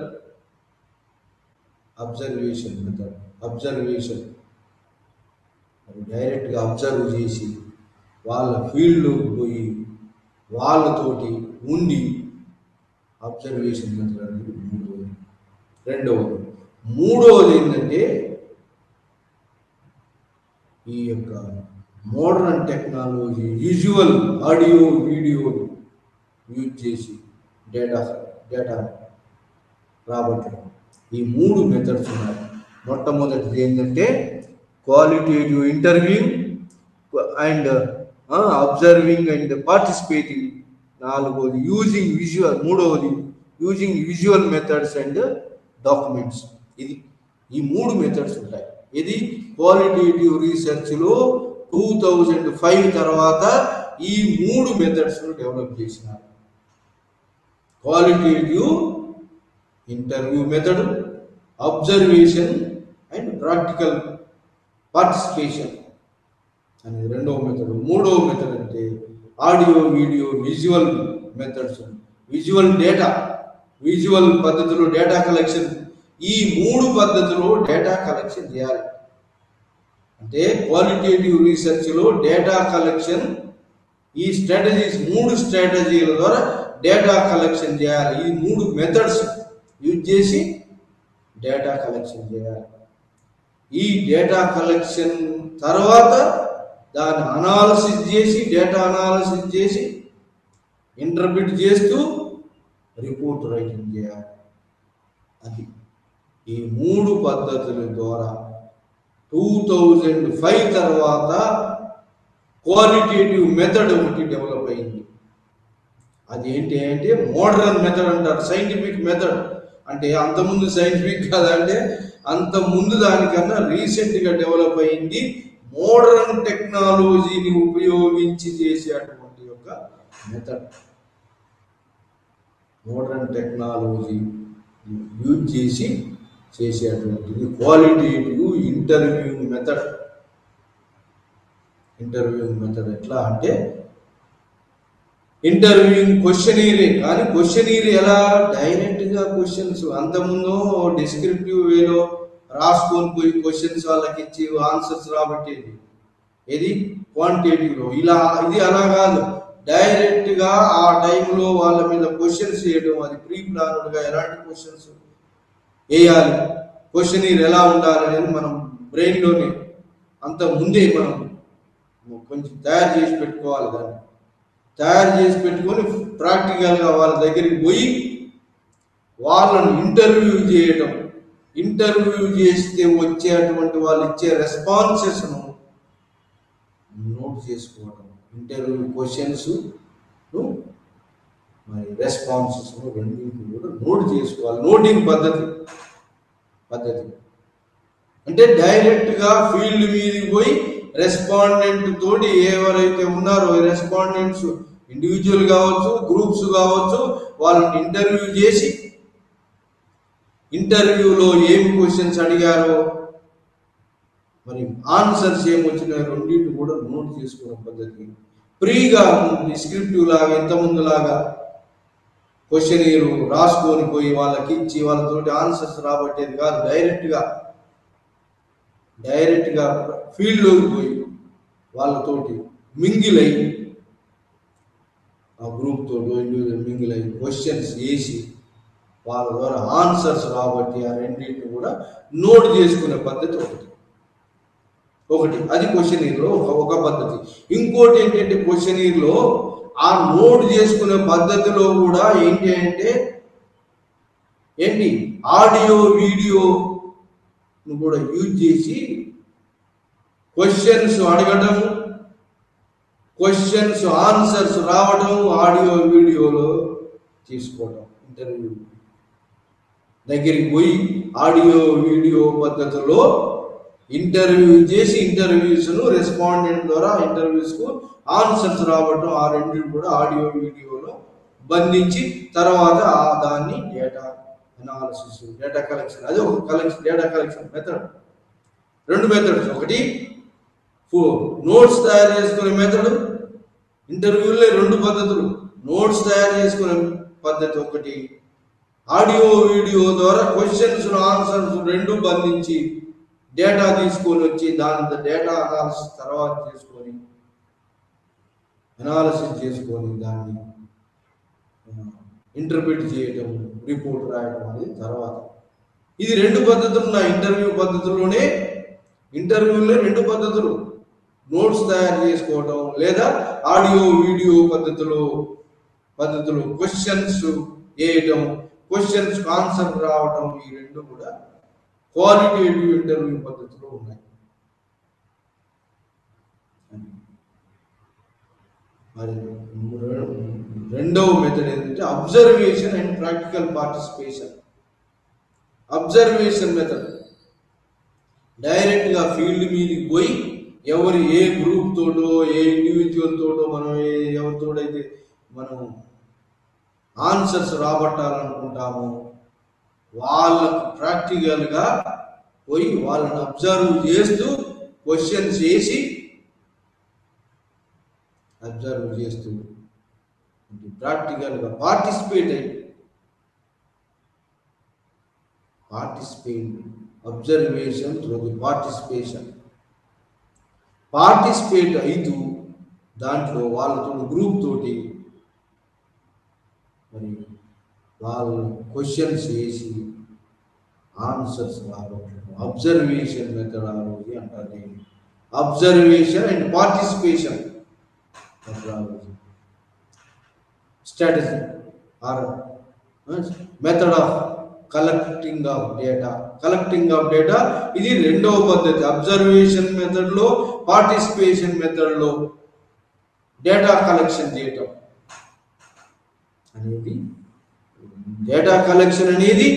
అబ్జర్వేషన్ డైరెక్ట్గా అబ్జర్వ్ చేసి వాళ్ళ ఫీల్డ్లోకి పోయి వాళ్ళతోటి ఉండి అబ్జర్వేషన్ మెథడ్ అనేది రెండవది. మూడవది ఏంటంటే ఈ యొక్క modern technology visual audio video use చేసి డేటా రాబట్టడం. ఈ 3 మెథడ్స్ ఉన్నాయి. మొట్టమొదటిది ఏంటంటే qualitative interviewing and observing and participating. నాలుగవది యూజింగ్ విజువల్. మూడవది using visual methods and documents. ఈ 3 మెథడ్స్ ఉంటాయి. ఇది క్వాలిటేటివ్ రీసెర్చ్లో 2005 తర్వాత ఈ 3 మెథడ్స్ను డెవలప్ చేసినారు. Qualitative interview method, observation and practical participation అనేది రెండవ మెథడ్. మూడవ మెథడ్ అంటే audio video visual methods, visual పద్ధతిలో డేటా కలెక్షన్. ఈ 3 పద్ధతిలో డేటా కలెక్షన్ చేయాలి. అంటే క్వాలిటేటివ్ రీసెర్చ్లో డేటా కలెక్షన్ ఈ స్ట్రాటజీస్ 3 స్ట్రాటజీల ద్వారా డేటా కలెక్షన్ చేయాలి. ఈ 3 మెథడ్స్ యూజ్ చేసి డేటా కలెక్షన్ చేయాలి. ఈ డేటా కలెక్షన్ తర్వాత దాన్ని డేటా అనాలిసిస్ చేసి ఇంటర్ప్రిట్ చేస్తూ రిపోర్ట్ రైటింగ్ చేయాలి. అది ఈ 3 పద్ధతుల ద్వారా 2005 తర్వాత క్వాలిటేటివ్ మెథడ్ ఒకటి డెవలప్ అయింది. అది ఏంటి అంటే మోడర్న్ మెథడ్ అంటారు, సైంటిఫిక్ మెథడ్. అంటే అంతకుముందు సైంటిఫిక్ కాదంటే అంత ముందు దానికన్నా రీసెంట్గా డెవలప్ అయింది. మోడర్న్ టెక్నాలజీని ఉపయోగించి చేసేటువంటి ఒక మెథడ్. మోడర్న్ టెక్నాలజీ యూజ్ చేసి చేసేటువంటిది qualitative interviewing method. Interviewing method ఎట్లా అంటే ఇంటర్వ్యూయింగ్ క్వశ్చనీరే, కానీ క్వశ్చనీర్ ఎలా డైరెక్ట్గా క్వశ్చన్స్, అంతకుముందు డిస్క్రిప్టివ్ వేలో రాసుకొని పోయి క్వశ్చన్స్ వాళ్ళకి ఇచ్చి ఆన్సర్స్ రాబట్టేది. ఇది క్వాంటిటేటివ్లో. ఇది అలా కాదు, డైరెక్ట్గా ఆ టైంలో వాళ్ళ మీద క్వశ్చన్స్ వేయడం. అది ప్రీ ప్లాన్డ్గా ఎలాంటి క్వశ్చన్స్ వేయాలి, క్వశ్చనీర్ ఎలా ఉండాలనేది మనం బ్రెయిన్లోనే అంత ముందే మనం కొంచెం తయారు చేసి పెట్టుకోవాలి. దాన్ని తయారు చేసి పెట్టుకొని ప్రాక్టికల్గా వాళ్ళ దగ్గరికి పోయి వాళ్ళను ఇంటర్వ్యూ చేయడం. ఇంటర్వ్యూ చేస్తే వచ్చేటువంటి వాళ్ళు ఇచ్చే రెస్పాన్సెస్ను నోట్ చేసుకోవడం. ఇంటర్వ్యూ క్వశ్చన్స్ మరి రెస్పాన్సెస్ రెండింటిని కూడా నోట్ చేసుకోవాలి. నోటింగ్ పద్ధతి అంటే డైరెక్ట్గా ఫీల్డ్ మీదకి పోయి రెస్పాండెంట్ తోటి ఎవరైతే ఉన్నారో రెస్పాండెంట్స్ ఇండివిజువల్ కావచ్చు, గ్రూప్స్ కావచ్చు, వాళ్ళని ఇంటర్వ్యూ చేసి ఇంటర్వ్యూలో ఏం క్వశ్చన్స్ అడిగారో మరి ఆన్సర్స్ ఏమొచ్చినాయో రెండింటిని కూడా నోట్ చేసుకోవడం పద్ధతి. ఫ్రీగా డిస్క్రిప్టివ్ లాగా ఇంతకుముందు లాగా క్వశ్చనీరు రాసుకొని పోయి వాళ్ళకి ఇచ్చి వాళ్ళతోటి ఆన్సర్స్ రాబట్టేది కాదు. డైరెక్ట్గా ఫీల్డ్లోకి పోయి వాళ్ళతోటి మింగిల్ అయ్యి ఆ గ్రూప్ తోటి ఇండివిజువల్ మింగిల్ అయ్యి క్వశ్చన్స్ వేసి వాళ్ళ ద్వారా ఆన్సర్స్ రాబట్టి ఆ రెండింటిని కూడా నోట్ చేసుకునే పద్ధతి ఒకటి. అది క్వశ్చనీర్లో ఒక పద్ధతి. ఇంకోటి ఏంటంటే క్వశ్చనీర్లో ఆ నోట్ చేసుకునే పద్ధతిలో కూడా ఏంటి అంటే ఆడియో వీడియో కూడా యూజ్ చేసి క్వశ్చన్స్ అడగటం, క్వశ్చన్స్ ఆన్సర్స్ రావడం ఆడియో వీడియోలో తీసుకోవడం. ఇంటర్వ్యూ దగ్గరికి పోయి ఆడియో వీడియో పద్ధతిలో ఇంటర్వ్యూ చేసి ఇంటర్వ్యూస్ను రెస్పాండెంట్ ద్వారా ఇంటర్వ్యూస్కు ఆన్సర్స్ రావడం, ఆ రెండింటిని కూడా ఆడియో వీడియోలో బంధించి తర్వాత దాన్ని డేటా అనాలిసిస్, డేటా కలెక్షన్. అది ఒక డేటా కలెక్షన్ మెథడ్. 2 మెథడ్స్. ఒకటి నోట్స్ తయారు చేసుకునే మెథడ్. ఇంటర్వ్యూలో 2 పద్ధతులు. నోట్స్ తయారు చేసుకునే పద్ధతి ఒకటి, ఆడియో వీడియో ద్వారా క్వశ్చన్స్ ఆన్సర్స్ 2 బంధించి డేటా తీసుకొని వచ్చి దాని డేటా అనాలిసిస్ తర్వాత అనాలిసిస్ చేసుకొని దాన్ని ఇంటర్ప్రిట్ చేయడం, రిపోర్ట్ రాయడం అనేది తర్వాత. ఇది 2 పద్ధతులు ఉన్నాయి ఇంటర్వ్యూ పద్ధతుల్లోనే. ఇంటర్వ్యూలో 2 పద్ధతులు, నోట్స్ తయారు చేసుకోవడం లేదా ఆడియో వీడియో పద్ధతులు క్వశ్చన్స్ వేయటం, క్వశ్చన్స్ ఆన్సర్ రావటం. ఈ 2 కూడా క్వాలిటేటివ్ ఇంటర్వ్యూ పద్ధతిలో ఉన్నాయి. మరి రెండవ మెథడ్ ఏంటంటే observation and practical participation. Observation method డైరెక్ట్గా ఫీల్డ్ మీదకి పోయి ఎవరు ఏ గ్రూప్ తోటో ఏ ఇండివిజువల్ తోటో మనం ఎవరితోడైతే మనం ఆన్సర్స్ రాబట్టాలనుకుంటామో వాళ్ళకు ప్రాక్టికల్గా పోయి వాళ్ళని అబ్జర్వ్ చేస్తూ క్వశ్చన్స్ వేసి అబ్జర్వ్ చేస్తూ ప్రాక్టికల్గా participate observation through the participate అయితూ దాంట్లో వాళ్ళతో గ్రూప్ తోటి మరి వాళ్ళు క్వశ్చన్స్ వేసి ఆన్సర్స్ రాబట్టడం అబ్జర్వేషన్ మెథడాలజీ అంటారు. Observation and participation methodology, strategy or method of collecting of data. Collecting of data ఇది రెండవ పద్ధతి. అబ్జర్వేషన్ మెథడ్లో, పార్టిసిపేషన్ మెథడ్లో డేటా కలెక్షన్ చేయటం అనేది, డేటా కలెక్షన్ అనేది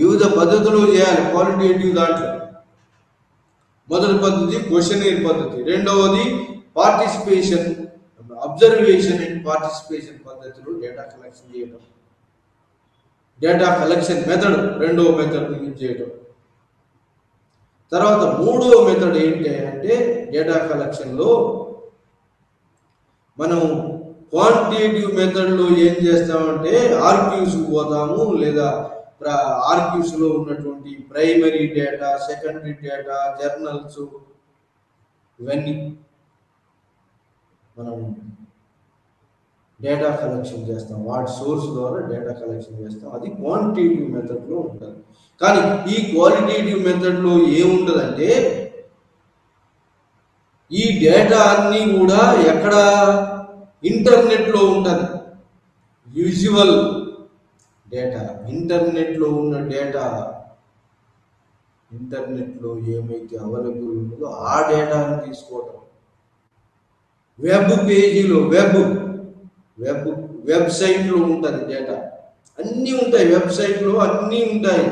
వివిధ పద్ధతులు చేయాలి. క్వాలిటేటివ్ దాంట్లో మొదటి పద్ధతి క్వశ్చనీర్ పద్ధతి, రెండవది పార్టిసిపేషన్, అబ్జర్వేషన్ అండ్ పార్టిసిపేషన్ పద్ధతిలో డేటా కలెక్షన్ చేయడం. డేటా కలెక్షన్ మెథడ్ రెండవ మెథడ్ యూజ్ చేయడం. తర్వాత మూడవ మెథడ్ ఏంటి అంటే డేటా కలెక్షన్లో మనం క్వాంటిటేటివ్ మెథడ్లో ఏం చేస్తామంటే ఆర్క్యూస్ పోతాము, లేదా ఆర్క్యూస్లో ఉన్నటువంటి primary data, secondary data, journals, ఇవన్నీ మనం డేటా కలెక్షన్ చేస్తాం. వాటి సోర్స్ ద్వారా డేటా కలెక్షన్ చేస్తాం. అది క్వాంటిటేటివ్ మెథడ్లో ఉంటుంది. కానీ ఈ క్వాలిటేటివ్ మెథడ్లో ఏముంటుందంటే ఈ డేటా అన్నీ కూడా ఎక్కడ ఇంటర్నెట్లో ఉంటుంది. విజువల్ డేటా, ఇంటర్నెట్లో ఉన్న డేటా, ఇంటర్నెట్లో ఏమైతే అవైలబుల్ ఉంటుందో ఆ డేటాను తీసుకోవటం. వెబ్ పేజీలో, వెబ్సైట్లో ఉంటుంది డేటా, అన్నీ ఉంటాయి. వెబ్సైట్లో అన్నీ ఉంటాయి,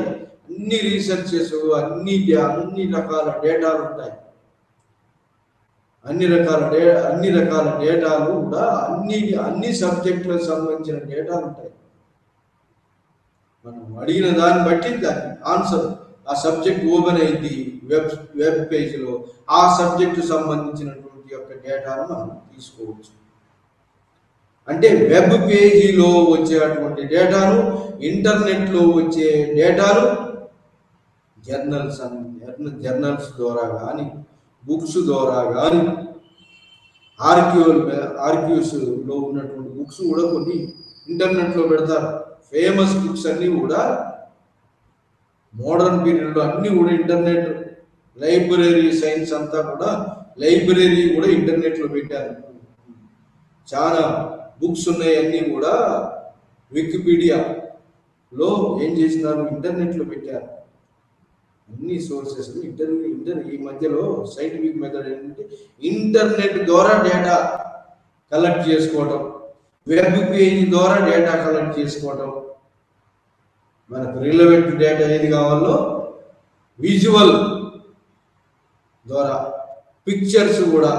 అన్ని రీసెర్చెస్, అన్ని రకాల డేటాలు ఉంటాయి. అన్ని రకాల డేటాలు కూడా అన్ని సబ్జెక్టులకు సంబంధించిన డేటాలు ఉంటాయి. మనం అడిగిన దాన్ని బట్టి దాని ఆన్సర్, ఆ సబ్జెక్ట్ ఓపెన్ అయింది వెబ్ పేజీలో, ఆ సబ్జెక్టు సంబంధించినటువంటి యొక్క డేటాను మనం తీసుకోవచ్చు. అంటే వెబ్ పేజీలో వచ్చేటువంటి డేటాను, ఇంటర్నెట్లో వచ్చే డేటాను జర్నల్స్ ద్వారా కానీ, బుక్స్ ద్వారా కానీ, ఆర్క్యూస్లో ఉన్నటువంటి బుక్స్ కూడా కొన్ని ఇంటర్నెట్లో పెడతారు. ఫేమస్ బుక్స్ అన్నీ కూడా మోడర్న్ పీరియడ్లో అన్నీ కూడా ఇంటర్నెట్, లైబ్రరీ సైన్స్ అంతా కూడా లైబ్రరీ కూడా ఇంటర్నెట్లో పెట్టారు. చాలా బుక్స్ ఉన్నాయి, అన్నీ కూడా వికీపీడియాలో ఏం చేసినారు, ఇంటర్నెట్లో పెట్టారు. అన్ని సోర్సెస్ ఈ మధ్యలో సైంటిఫిక్ మెథడ్ ఏంటంటే ఇంటర్నెట్ ద్వారా డేటా కలెక్ట్ చేసుకోవటం, వెబ్ పేజీ ద్వారా డేటా కలెక్ట్ చేసుకోవటం. మనకు రిలవెంట్ డేటా ఏది కావాలో విజువల్ ద్వారా, పిక్చర్స్ కూడా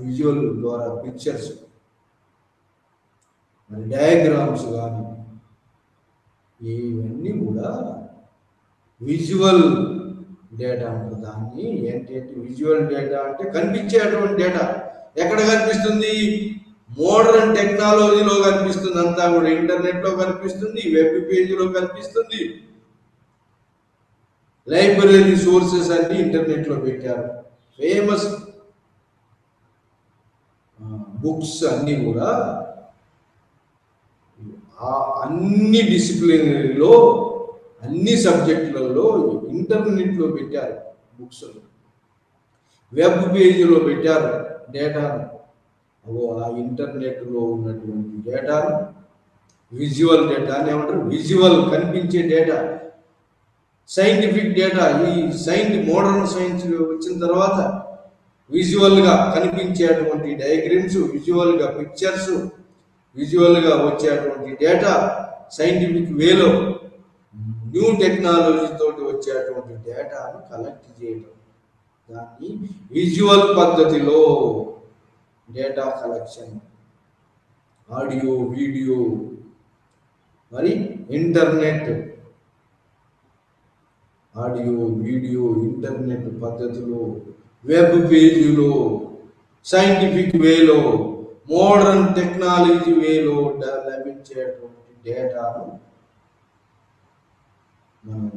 విజువల్ ద్వారా, పిక్చర్స్, మరి డయాగ్రామ్స్ కానీ, ఇవన్నీ కూడా విజువల్ డేటా అంటారు. దాన్ని ఏంటంటే విజువల్ డేటా అంటే కనిపించేటువంటి డేటా. ఎక్కడ కనిపిస్తుంది? మోడర్న్ టెక్నాలజీలో కనిపిస్తుంది. అంతా కూడా ఇంటర్నెట్లో కనిపిస్తుంది, వెబ్ పేజీలో కనిపిస్తుంది. లైబ్రరీ సోర్సెస్ అన్ని ఇంటర్నెట్లో పెట్టారు. ఫేమస్ బుక్స్ అన్నీ కూడా అన్ని డిసిప్లిన్లో, అన్ని సబ్జెక్టులలో ఇంటర్నెట్లో పెట్టారు. బుక్స్ వెబ్ పేజీలో పెట్టారు డేటాను. ఆ ఇంటర్నెట్లో ఉన్నటువంటి డేటాను విజువల్ డేటా అని ఏమంటారు? విజువల్, కనిపించే డేటా. సైంటిఫిక్ డేటా, ఈ మోడర్న్ సైన్స్ వచ్చిన తర్వాత విజువల్గా కనిపించేటువంటి డయాగ్రామ్స్, విజువల్గా పిక్చర్స్, విజువల్గా వచ్చేటువంటి డేటా, సైంటిఫిక్ వేలో న్యూ టెక్నాలజీ తోటి వచ్చేటువంటి డేటాను కలెక్ట్ చేయడం, దాన్ని విజువల్ పద్ధతిలో డేటా కలెక్షన్. ఆడియో, వీడియో, మరి ఇంటర్నెట్, ఆడియో, వీడియో, ఇంటర్నెట్ పద్ధతిలో, వెబ్ పేజీలో, సైంటిఫిక్ వేలో, మోడర్న్ టెక్నాలజీ వేలో లభించేటువంటి డేటాను మనం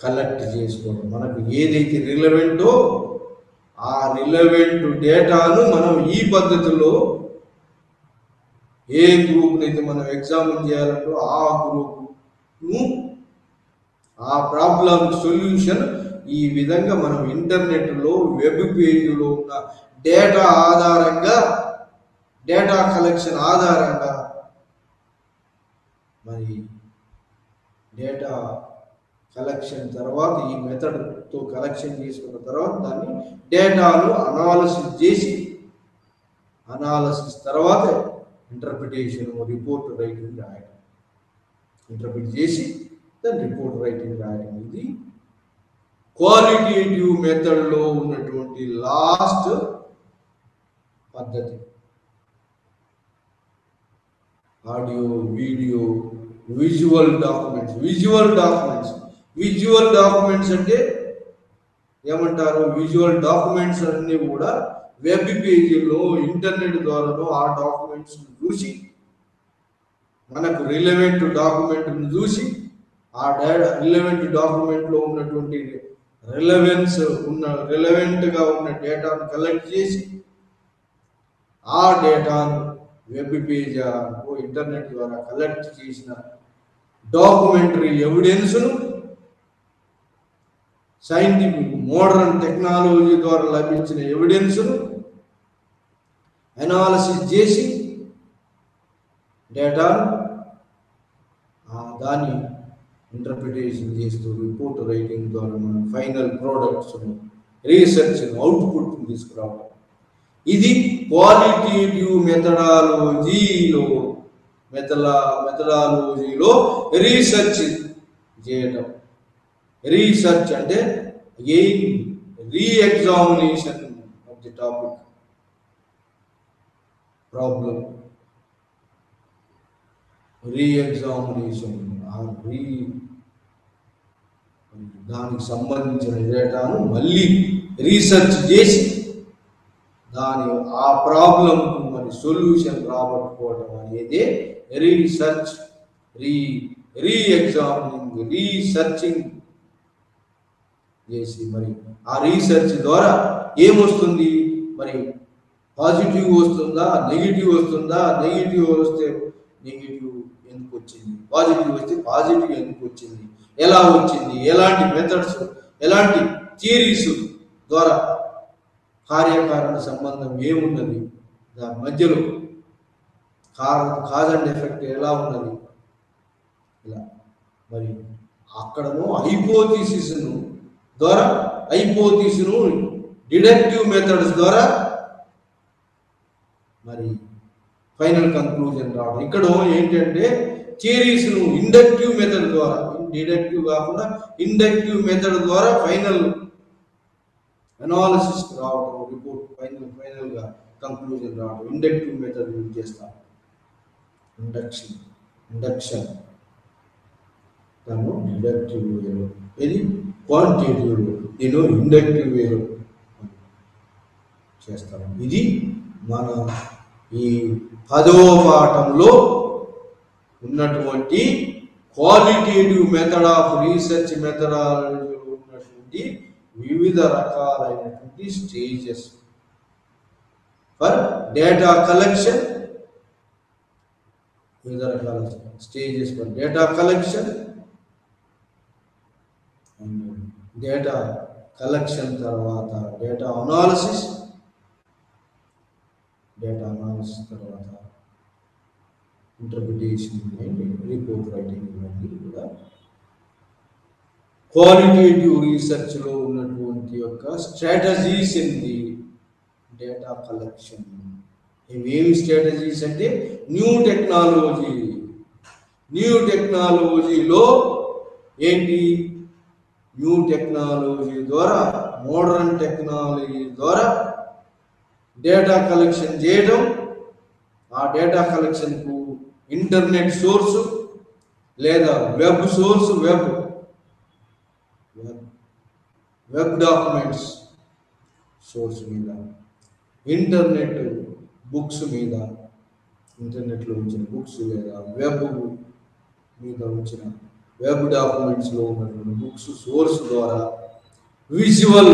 కలెక్ట్ చేసుకోవడం. మనకు ఏదైతే రిలవెంటో ఆ రిలవెంట్ డేటాను మనం ఈ పద్ధతిలో, ఏ గ్రూప్ని అయితే మనం ఎగ్జామిన్ చేయాలంటో ఆ గ్రూప్ను ఆ ప్రాబ్లం సొల్యూషన్ ఈ విధంగా మనం ఇంటర్నెట్లో వెబ్ పేజీలో ఉన్న డేటా ఆధారంగా, డేటా కలెక్షన్ ఆధారంగా మరి డేటా కలెక్షన్ తర్వాత ఈ మెథడ్తో కలెక్షన్ చేసుకున్న తర్వాత దాన్ని డేటాను అనాలసిస్ తర్వాత ఇంటర్ప్రిటేషన్, రిపోర్ట్ రైటింగ్ రాయడం, ఇంటర్ప్రిట్ చేసి దాన్ని రిపోర్ట్ రైటింగ్ రాయడం. ఇది క్వాలిటేటివ్ మెథడ్లో ఉన్నటువంటి లాస్ట్ పద్ధతి. ఆడియో, వీడియో, విజువల్ డాక్యుమెంట్స్ అంటే ఏమంటారు? విజువల్ డాక్యుమెంట్స్ అన్నీ కూడా వెబ్ పేజీల్లో ఇంటర్నెట్ ద్వారానో ఆ డాక్యుమెంట్స్ చూసి మనకు రిలవెంట్ డాక్యుమెంట్ని చూసి ఆ రిలవెంట్ డాక్యుమెంట్లో ఉన్నటువంటి రిలవెంట్గా ఉన్న డేటాను కలెక్ట్ చేసి ఆ డేటాను వెబ్ పేజ్ ఇంటర్నెట్ ద్వారా కలెక్ట్ చేసిన డాక్యుమెంటరీ ఎవిడెన్స్ను సైంటిఫిక్ మోడర్న్ టెక్నాలజీ ద్వారా లభించిన ఎవిడెన్స్ను అనాలిసిస్ చేసి డేటాను దాన్ని ఇంటర్ప్రిటేషన్ చేస్తూ రిపోర్ట్ రైటింగ్ ద్వారా మనం ఫైనల్ ప్రోడక్ట్స్ను, రీసెర్చ్ను, అవుట్పుట్ని తీసుకురావడం. ఇది క్వాలిటేటివ్ మెథడాలజీలో రీసెర్చ్ చేయటం. రీసెర్చ్ అంటే re-examination of the topic, problem, re-examination, దానికి సంబంధించిన డేటాను మళ్ళీ రీసెర్చ్ చేసి ఆ ప్రాబ్లంకు మరి సొల్యూషన్ రాబట్టుకోవడం అనేది రీసెర్చ్, రీఎగ్జామినింగ్, రీసెర్చింగ్ చేసి మరి ఆ రీసెర్చ్ ద్వారా ఏమొస్తుంది? మరి పాజిటివ్ వస్తుందా, నెగిటివ్ వస్తుందా? నెగిటివ్ వస్తే నెగిటివ్ ఎందుకు వచ్చింది, పాజిటివ్ వస్తే పాజిటివ్ ఎందుకు వచ్చింది, ఎలా వచ్చింది, ఎలాంటి మెథడ్స్, ఎలాంటి థియరీస్ ద్వారా కార్యకారణ సంబంధం ఏమున్నది, దాని మధ్యలో కాజ్ అండ్ ఎఫెక్ట్ ఎలా ఉన్నది, ఇలా మరి అక్కడను హైపోథీసిస్ను డిడక్టివ్ మెథడ్స్ ద్వారా మరి ఫైనల్ కన్క్లూజన్ రావడం. ఇక్కడ ఏంటంటే థియరీస్ను ఇండక్టివ్ మెథడ్ ద్వారా, డిడక్టివ్ కాకుండా ఇండక్టివ్ మెథడ్ ద్వారా ఫైనల్ అనాలిసిస్ రావడం, రిపోర్ట్ ఫైనల్గా కంక్లూజన్ రావడం. ఇండక్టివ్ మెథడ్ యూజ్ చేస్తాం. ఇండక్షన్ దాన్ని డిడక్టివ్ వేలో, ఇది క్వాంటిటేటివ్ వేలో, నేను ఇండక్టివ్ వేలో చేస్తాను. ఇది మన ఈ 10వ పాఠంలో ఉన్నటువంటి క్వాలిటేటివ్ మెథడ్ ఆఫ్ రీసెర్చ్ మెథడాలజీలో ఉన్నటువంటి వివిధ రకాలైనటువంటి స్టేజెస్ ఫర్ డేటా కలెక్షన్, వివిధ రకాల stages for data collection, data collection తర్వాత డేటా అనాలిసిస్ తర్వాత ఇంటర్ప్రిటేషన్ అండ్ రిపోర్ట్ రైటింగ్. ఇవన్నీ కూడా క్వాలిటేటివ్ రీసెర్చ్లో ఉన్నటువంటి యొక్క స్ట్రాటజీస్ ఏంటి? Data collection. ఇవేమి స్ట్రాటజీస్ అంటే న్యూ టెక్నాలజీలో ఏంటి? న్యూ టెక్నాలజీ ద్వారా, మోడర్న్ టెక్నాలజీ ద్వారా డేటా కలెక్షన్ చేయడం. ఆ డేటా కలెక్షన్కు ఇంటర్నెట్ సోర్సు లేదా web source, web documents source మీద, ఇంటర్నెట్ బుక్స్ మీద, ఇంటర్నెట్లో ఉంచిన బుక్స్ లేదా వెబ్ మీద ఉంచిన వెబ్ డాక్యుమెంట్స్లో ఉన్నటువంటి బుక్స్ సోర్స్ ద్వారా విజువల్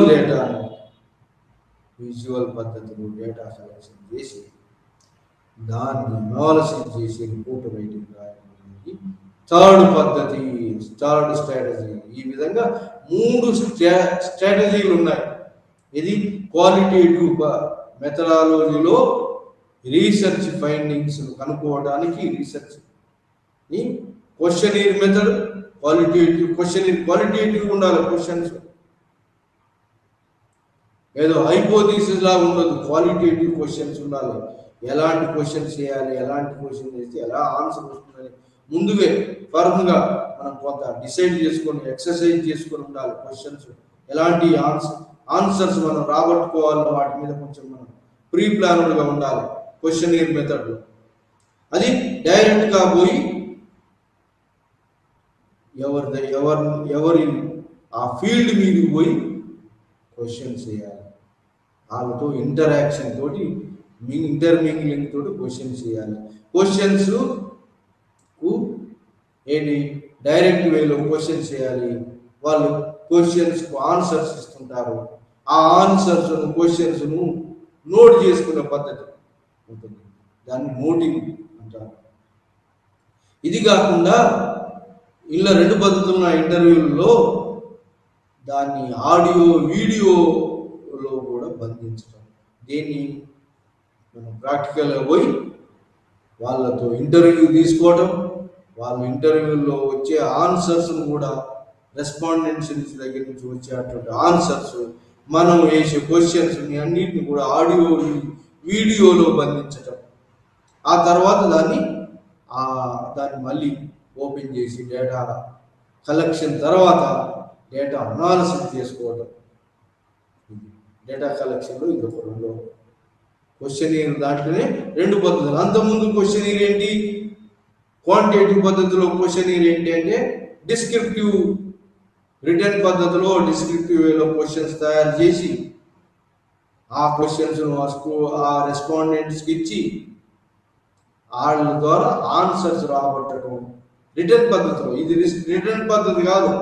పద్ధతిలో డేటా కలెక్షన్ చేసి దాన్ని అనాలిసిస్ చేసి రిపోర్ట్ రైటింగ్ రాయడం అనేది థర్డ్ స్ట్రాటజీ. ఈ విధంగా 3 స్ట్రాటజీలు ఉన్నాయి. ఇది క్వాలిటేటివ్ మెథడాలజీలో రీసెర్చ్ ఫైండింగ్స్ కనుక్కోవడానికి రీసెర్చ్ క్వశ్చనీర్ మెథడ్, క్వాలిటేటివ్ ఉండాలి. క్వశ్చన్స్ ఏదో హైపోథీసిస్ లా ఉండదు, క్వాలిటేటివ్ క్వశ్చన్స్ ఉండాలి. ఎలాంటి క్వశ్చన్స్ చేయాలి, ఎలాంటి క్వశ్చన్ చేస్తే ఎలా ఆన్సర్ వస్తుందని ముందుగా ఫర్మ్గా మనం కొంత డిసైడ్ చేసుకొని ఎక్సర్సైజ్ చేసుకొని ఉండాలి. క్వశ్చన్స్ ఎలాంటి ఆన్సర్స్ మనం రాబట్టుకోవాలి, వాటి మీద కొంచెం మనం ప్రీ ప్లాన్డ్గా ఉండాలి క్వశ్చనీర్ మెథడ్లో. అది డైరెక్ట్గా పోయి ఎవరి ఆ ఫీల్డ్ మీదకి పోయి క్వశ్చన్స్ చేయాలి. వాళ్ళతో ఇంటరాక్షన్ తోటి ఇంటర్మింగ్లింగ్ తోటి క్వశ్చన్స్ చేయాలి. క్వశ్చన్స్ ఏంటి డైరెక్ట్ వేలో క్వశ్చన్స్ చేయాలి. వాళ్ళు క్వశ్చన్స్కు ఆన్సర్స్ ఇస్తుంటారు. ఆ క్వశ్చన్స్ను నోట్ చేసుకునే పద్ధతి ఉంటుంది, దాన్ని నోటింగ్ అంటారు. ఇది కాకుండా ఇలా 2 పద్ధతులు ఉన్న ఇంటర్వ్యూలలో దాన్ని ఆడియో వీడియోలో కూడా బంధించడం. దీన్ని మనం ప్రాక్టికల్గా పోయి వాళ్ళతో ఇంటర్వ్యూ తీసుకోవటం, వాళ్ళ ఇంటర్వ్యూలో వచ్చే ఆన్సర్స్ను కూడా రెస్పాండెంట్స్ దగ్గర నుంచి వచ్చేటువంటి ఆన్సర్స్, మనం వేసే క్వశ్చన్స్ని అన్నిటిని కూడా ఆడియో వీడియోలో బంధించటం. ఆ తర్వాత దాన్ని మళ్ళీ ఓపెన్ చేసి డేటా కలెక్షన్ తర్వాత డేటా అనాలిసిస్ చేసుకోవటం. డేటా కలెక్షన్లో ఇంకొక 2 క్వశ్చనీర్, దాంట్లోనే 2 పద్ధతులు. అంతకుముందు క్వశ్చనీర్ ఏంటి, క్వాంటిటేటివ్ పద్ధతిలో క్వశ్చనీర్ ఏంటి అంటే డిస్క్రిప్టివ్ రిటర్న్ పద్ధతిలో డిస్క్రిప్టివ్ వేలో క్వశ్చన్స్ తయారు చేసి ఆ క్వశ్చన్స్ను ఆ రెస్పాండెంట్స్కి ఇచ్చి వాళ్ళ ద్వారా ఆన్సర్స్ రాబట్టడం రిటర్న్ పద్ధతిలో. ఇది రిటర్న్ పద్ధతి కాదు.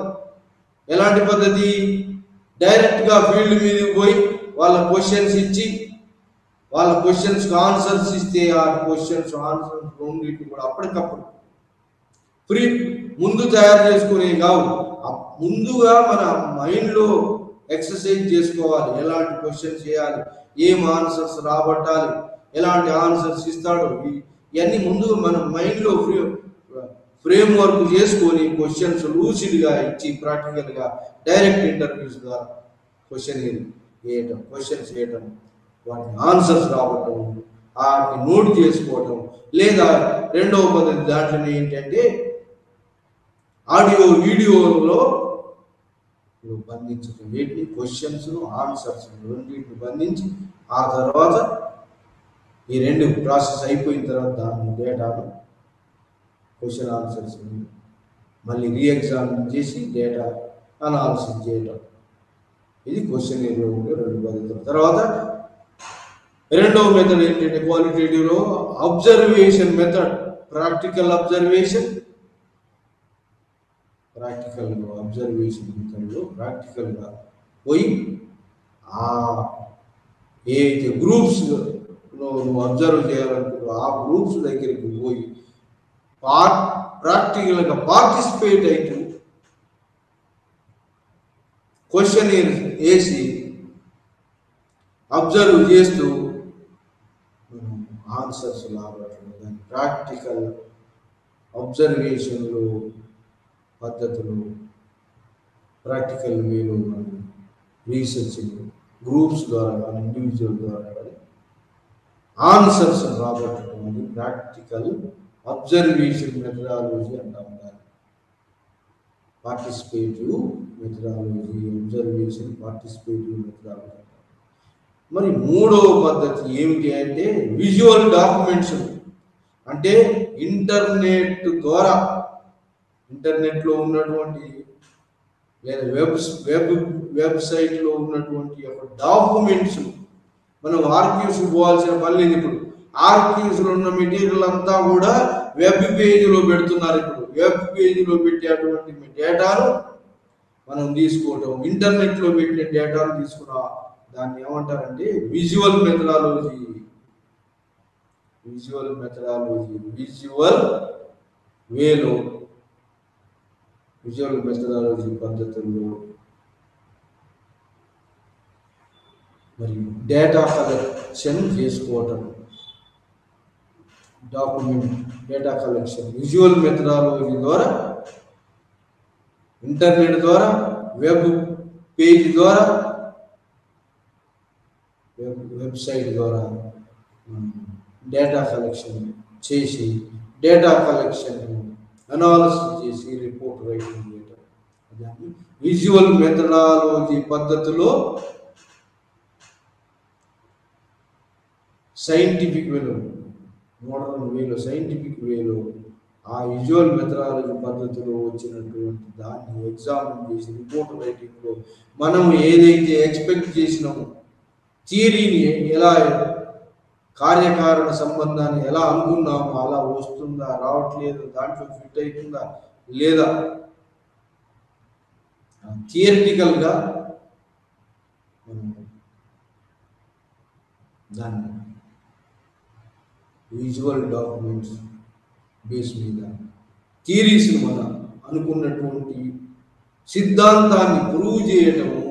ఎలాంటి పద్ధతి, డైరెక్ట్గా ఫీల్డ్ మీదకి పోయి వాళ్ళ క్వశ్చన్స్ ఇచ్చి వాళ్ళ క్వశ్చన్స్కి ఆన్సర్స్ ఇస్తే ఆ క్వశ్చన్స్ ఆన్సర్స్ రెండింటిని కూడా అప్పటికప్పుడు ముందు తయారు చేసుకునే కావు, ముందుగా మన మైండ్లో ఎక్సర్సైజ్ చేసుకోవాలి. ఎలాంటి క్వశ్చన్స్ చేయాలి, ఏం ఆన్సర్స్ రాబట్టాలి, ఎలాంటి ఆన్సర్స్ ఇస్తాడు, ఇవన్నీ ముందు మన మైండ్లో ఫ్రేమ్ వర్క్ చేసుకొని క్వశ్చన్స్ లూసిడ్గా ఇచ్చి ప్రాక్టికల్గా డైరెక్ట్ ఇంటర్వ్యూస్ ద్వారా క్వశ్చన్స్ చేయటం, వాటిని ఆన్సర్స్ రావటం, వాటిని నోట్ చేసుకోవటం. లేదా 2వ పద్ధతి దాంట్లో ఏంటంటే ఆడియో వీడియోలో బంధించటం. వీటిని క్వశ్చన్స్ ఆన్సర్స్ రెండింటిని బంధించి ఆ తర్వాత ఈ 2 ప్రాసెస్ అయిపోయిన తర్వాత దాని డేటాను క్వశ్చన్ ఆన్సర్స్ మళ్ళీ రీఎగ్జామిన్ చేసి డేటా అనాలిసిస్ చేయటం. ఇది క్వశ్చనీర్లో ఉండే 2 పద్ధతులు. తర్వాత 2వ మెథడ్ ఏంటంటే క్వాలిటేటివ్లో అబ్జర్వేషన్ మెథడ్. ప్రాక్టికల్ అబ్జర్వేషన్ మెథడ్లో ప్రాక్టికల్గా పోయి ఏదైతే గ్రూప్స్లో నువ్వు అబ్జర్వ్ చేయాలనుకుంటూ ఆ గ్రూప్స్ దగ్గరికి పోయి ప్రాక్టికల్గా పార్టిసిపేట్ అవుతూ క్వశ్చనీర్ వేసి అబ్జర్వ్ చేస్తూ ఆన్సర్స్ రావట్లేదు. దాని ప్రాక్టికల్ అబ్జర్వేషన్లు పద్ధతులు ప్రాక్టికల్ వేలో మనం రీసెర్చ్ గ్రూప్స్ ద్వారా కానీ ఇండివిజువల్ ద్వారా కానీ ఆన్సర్స్ రాబట్టడం అది ప్రాక్టికల్ అబ్జర్వేషన్ మెథడాలజీ అంటాం. దాన్ని participative methodology, observation participative methodology. మరి 3వ పద్ధతి ఏమిటి అంటే విజువల్ డాక్యుమెంట్స్. అంటే ఇంటర్నెట్లో ఉన్నటువంటి లేదా వెబ్సైట్లో ఉన్నటువంటి డాక్యుమెంట్స్ మనం ఆర్కీవ్స్ పోవాల్సిన పని లేదు. ఇప్పుడు ఆర్కీవ్స్లో ఉన్న మెటీరియల్ అంతా కూడా వెబ్ పేజీలో పెడుతున్నారు. ఇప్పుడు వెబ్ పేజీలో పెట్టేటువంటి డేటాను మనం తీసుకోవటం, ఇంటర్నెట్లో పెట్టిన డేటాను తీసుకున్నా దాన్ని ఏమంటారంటే విజువల్ మెథడాలజీ. విజువల్ వేలో విజువల్ మెథడాలజీ పద్ధతుల్లో మరియు డేటా కలెక్షన్ చేసుకోవటం. Document data collection visual methodology ద్వారా, ఇంటర్నెట్ ద్వారా, వెబ్ పేజ్ ద్వారా, వెబ్సైట్ ద్వారా డేటా కలెక్షన్ చేసి డేటా కలెక్షన్ అనాలిసిస్ చేసి రిపోర్ట్ రైటింగ్ చేయటం. దాన్ని విజువల్ మెథడాలజీ పద్ధతిలో సైంటిఫిక్ వేలో, మోడర్న్ వేలో, సైంటిఫిక్ వేలో ఆ విజువల్ మెథడాలజీ పద్ధతిలో వచ్చినటువంటి దాన్ని ఎగ్జామిన్ చేసి రిపోర్ట్ రైటింగ్లో మనం ఏదైతే ఎక్స్పెక్ట్ చేసినామో, థియరీని ఎలా, కార్యకారణ సంబంధాన్ని ఎలా అనుకున్నామో అలా వస్తుందా, రావట్లేదు, దాంట్లో ఫిట్ అవుతుందా లేదా, థియరిటికల్గా దాన్ని విజువల్ డాక్యుమెంట్స్ బేస్ మీద థియరీస్ని మనం అనుకున్నటువంటి సిద్ధాంతాన్ని ప్రూవ్ చేయటము,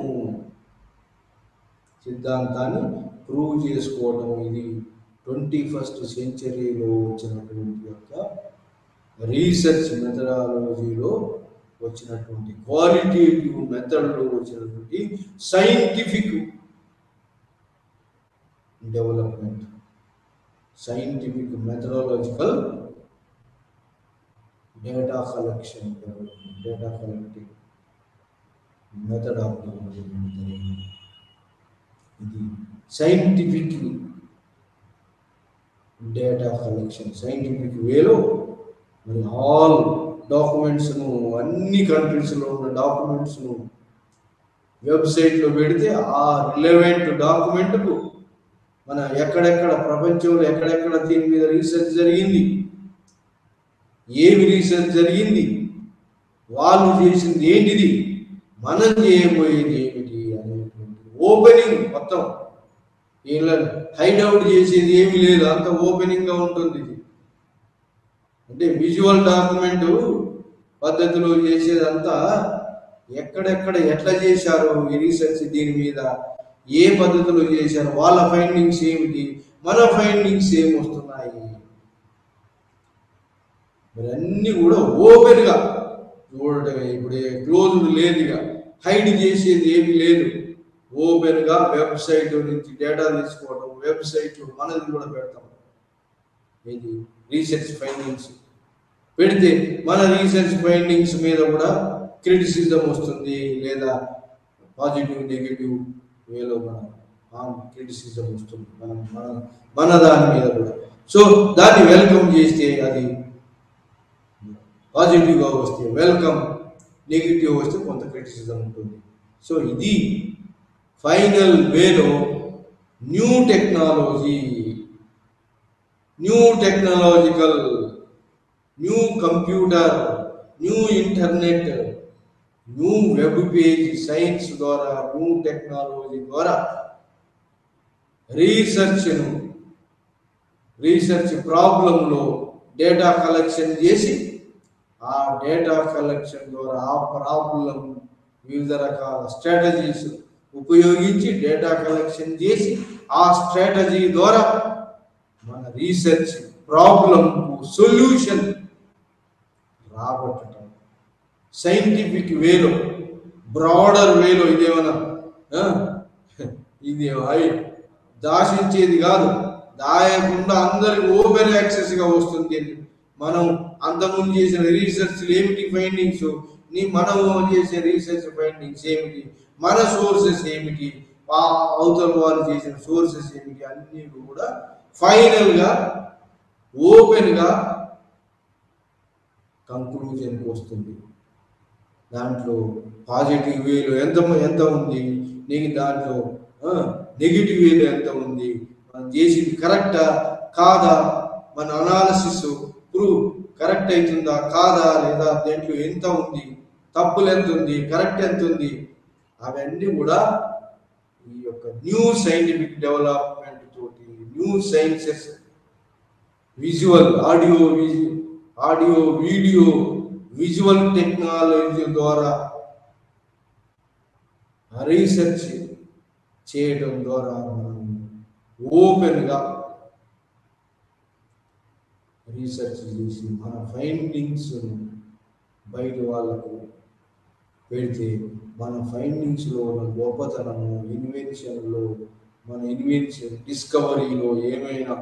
సిద్ధాంతాన్ని ప్రూవ్ చేసుకోవడం. ఇది 21st సెంచరీలో వచ్చినటువంటి యొక్క రీసెర్చ్ మెథడాలజీలో వచ్చినటువంటి క్వాలిటేటివ్ మెథడ్లో వచ్చినటువంటి scientific development, scientific methodological data collection development, data collecting method of development. ఇది సైంటిఫిక్ డేటా కలెక్షన్, సైంటిఫిక్ వేలో మరి ఆల్ డాక్యుమెంట్స్ను, అన్ని కంట్రీస్లో ఉన్న డాక్యుమెంట్స్ను వెబ్సైట్లో పెడితే ఆ రిలవెంట్ డాక్యుమెంట్కు మన ఎక్కడెక్కడ ప్రపంచంలో ఎక్కడెక్కడ దీని మీద రీసెర్చ్ జరిగింది, ఏమి రీసెర్చ్ జరిగింది, వాళ్ళు చేసింది ఏంటిది, మనం చేయబోయేది ఏమిటి అనేటువంటి ఓపెనింగ్ మొత్తం. ఇలా హైడౌట్ చేసేది ఏమీ లేదు, అంత ఓపెనింగ్గా ఉంటుంది. ఇది అంటే విజువల్ డాక్యుమెంట్ పద్ధతిలో చేసేదంతా ఎక్కడెక్కడ ఎట్లా చేశారు ఈ రీసెర్చ్, దీని మీద ఏ పద్ధతిలో చేశారు, వాళ్ళ ఫైండింగ్స్ ఏమిటి, మన ఫైండింగ్స్ ఏమి వస్తున్నాయి, మరి అన్నీ కూడా ఓపెన్గా చూడటమే. ఇప్పుడు క్లోజ్డ్ లేదు, ఇక హైడ్ చేసేది ఏమి లేదు. ఓపెన్గా వెబ్సైట్ నుంచి డేటా తీసుకోవడం, వెబ్సైట్లో మనది కూడా పెడతాం. ఏది రీసెర్చ్ ఫైండింగ్స్ పెడితే మన రీసెర్చ్ ఫైండింగ్స్ మీద కూడా క్రిటిసిజం వస్తుంది, లేదా పాజిటివ్ నెగిటివ్ వేలో మనం క్రిటిసిజం వస్తుంది మన దాని మీద కూడా. సో దాన్ని వెల్కమ్ చేస్తే అది పాజిటివ్గా వస్తే వెల్కమ్, నెగిటివ్ వస్తే కొంత క్రిటిసిజం ఉంటుంది. సో ఇది ఫైనల్ వేలో new technology, new technological, new computer, new internet, new web page science ద్వారా, న్యూ టెక్నాలజీ ద్వారా రీసెర్చ్ ప్రాబ్లంలో డేటా కలెక్షన్ చేసి ఆ డేటా కలెక్షన్ ద్వారా ఆ ప్రాబ్లం వివిధ రకాల స్ట్రాటజీస్ ఉపయోగించి డేటా కలెక్షన్ చేసి ఆ స్ట్రాటజీ ద్వారా మన రీసెర్చ్ ప్రాబ్లంకు సొల్యూషన్ రాబట్టడం. సైంటిఫిక్ వేలో, బ్రాడర్ వేలో, ఇదేమన్నా ఇది దాశించేది కాదు, దాయకుండా అందరికి ఓపెన్ యాక్సెస్గా వస్తుంది. మనం అంతకుముందు చేసిన రీసెర్చ్ ఏమిటి, ఫైండింగ్స్, మనం చేసే రీసెర్చ్ ఫైండింగ్స్ ఏమిటి, మన సోర్సెస్ ఏమిటి, అవతల వాళ్ళు చేసిన సోర్సెస్ ఏమిటి, అన్నీ కూడా ఫైనల్గా ఓపెన్గా కంక్లూజన్కి వస్తుంది. దాంట్లో పాజిటివ్ వేలో ఎంత ఉంది, నీకు దాంట్లో నెగిటివ్ వేలో ఎంత ఉంది, మనం చేసింది కరెక్టా కాదా, మన అనాలిసిస్ ప్రూవ్ కరెక్ట్ అవుతుందా కాదా, లేదా దేంట్లో ఎంత ఉంది, తప్పులు ఎంత ఉంది, కరెక్ట్ ఎంత ఉంది, అవన్నీ కూడా ఈ యొక్క న్యూ సైంటిఫిక్ డెవలప్మెంట్ తోటి, new sciences, visual, audio, video, visual technology ద్వారా రీసెర్చ్ చేయడం ద్వారా మనం ఓపెన్గా రీసెర్చ్ చేసి మన ఫైండింగ్స్ బయట వాళ్ళకు పెడితే మన ఫైండింగ్స్లో ఉన్న గొప్పతనము, ఇన్వెన్షన్లో మన ఇన్వెన్షన్ డిస్కవరీలో ఏమైనా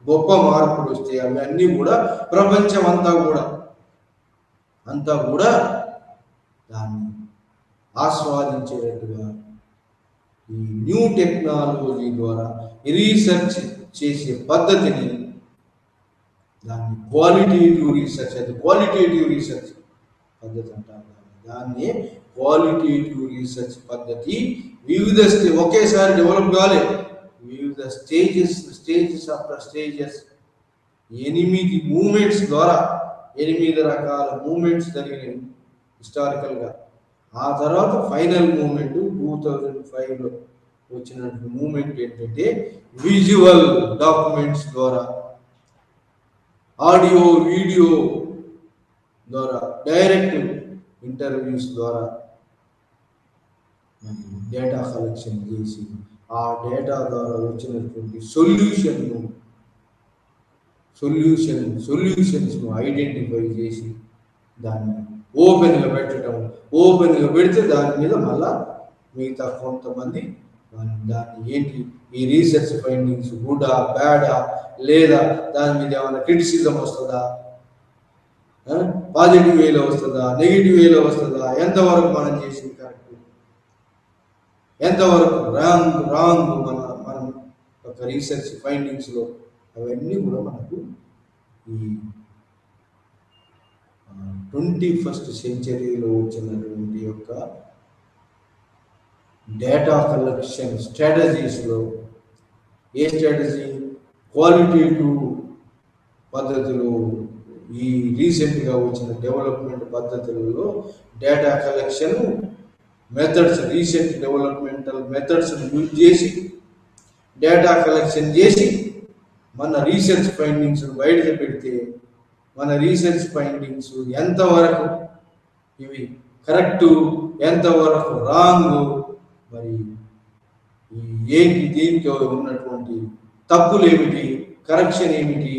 గొప్ప మార్పులు వస్తే అవన్నీ కూడా ప్రపంచం అంతా కూడా దాన్ని ఆస్వాదించేటట్టుగా ఈ న్యూ టెక్నాలజీ ద్వారా రీసెర్చ్ చేసే పద్ధతిని దాన్ని క్వాలిటేటివ్ రీసెర్చ్ పద్ధతి అంటారు. దాన్ని క్వాలిటేటివ్ రీసెర్చ్ పద్ధతి ఒకేసారి డెవలప్ కాలేదు. వివిధ స్టేజెస్ ఆఫ్టర్ స్టేజెస్ 8 మూమెంట్స్ ద్వారా 8 రకాల మూమెంట్స్ జరిగినాయి హిస్టారికల్గా. ఆ తర్వాత ఫైనల్ మూమెంట్ 2005లో వచ్చినటువంటి మూమెంట్ ఏంటంటే విజువల్ డాక్యుమెంట్స్ ద్వారా, ఆడియో వీడియో ద్వారా, డైరెక్ట్ ఇంటర్వ్యూస్ ద్వారా డేటా కలెక్షన్ చేసి ఆ డేటా ద్వారా వచ్చినటువంటి సొల్యూషన్స్ను ఐడెంటిఫై చేసి దాన్ని ఓపెన్గా పెడితే దాని మీద మళ్ళా మిగతా కొంతమంది దాన్ని ఏంటి ఈ రీసెర్చ్ ఫైండింగ్స్ గుడా బ్యాడా, లేదా దాని మీద ఏమైనా క్రిటిసిజం వస్తుందా, పాజిటివ్ వేలో వస్తుందా, నెగిటివ్ వేలో వస్తుందా, ఎంతవరకు మనం చేసింది కరెక్ట్, ఎంతవరకు రాంగ్ మన ఒక రీసెర్చ్ ఫైండింగ్స్లో, అవన్నీ కూడా మనకు ఈ 21st సెంచరీలో వచ్చినటువంటి యొక్క డేటా కలెక్షన్ స్ట్రాటజీస్లో ఏ స్ట్రాటజీ క్వాలిటేటివ్ పద్ధతిలో ఈ రీసెంట్గా వచ్చిన డెవలప్మెంట్ పద్ధతులలో data collection methods, recent developmental మెథడ్స్ను యూజ్ చేసి డేటా కలెక్షన్ చేసి మన రీసెర్చ్ ఫైండింగ్స్ బయట పెడితే మన రీసెర్చ్ ఫైండింగ్స్ ఎంతవరకు ఇవి కరెక్టు, ఎంతవరకు రాంగ్, మరి ఏంటి దీంట్లో ఉన్నటువంటి తప్పులు ఏమిటి, కరెక్షన్ ఏమిటి,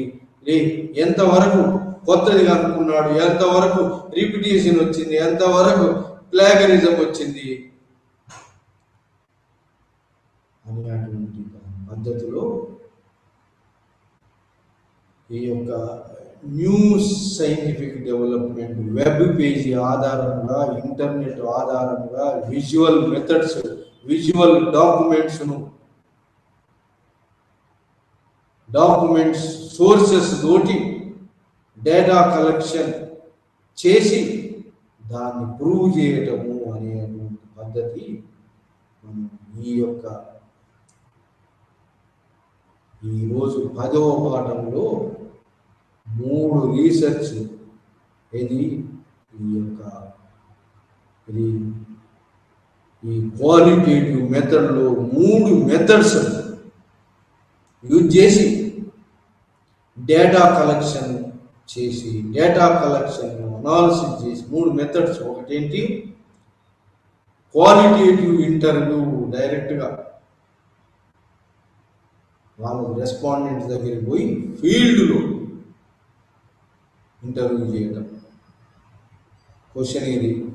ఎంతవరకు కొత్తది అనుకున్నాడు, ఎంతవరకు రిపిటేషన్ వచ్చింది, ఎంతవరకు ప్లాగరిజం వచ్చింది అనేటువంటి పద్ధతిలో ఈ యొక్క new scientific development web page ఆధారంగా, ఇంటర్నెట్ ఆధారంగా visual methods, visual documents sources తోటి డేటా కలెక్షన్ చేసి దాన్ని ప్రూవ్ చేయటము అనేటువంటి పద్ధతి ఈరోజు 10వ పాఠంలో 3 రీసెర్చ్ ఈ క్వాలిటేటివ్ మెథడ్లో 3 మెథడ్స్ యూజ్ చేసి డేటా కలెక్షన్ చేసి డేటా కలెక్షన్ అనాలిసిస్ చేసి 3 మెథడ్స్. ఒకటేంటి క్వాలిటేటివ్ ఇంటర్వ్యూ, డైరెక్ట్గా వాళ్ళ రెస్పాండెంట్స్ దగ్గరికి పోయి ఫీల్డ్లో ఇంటర్వ్యూ చేయడం,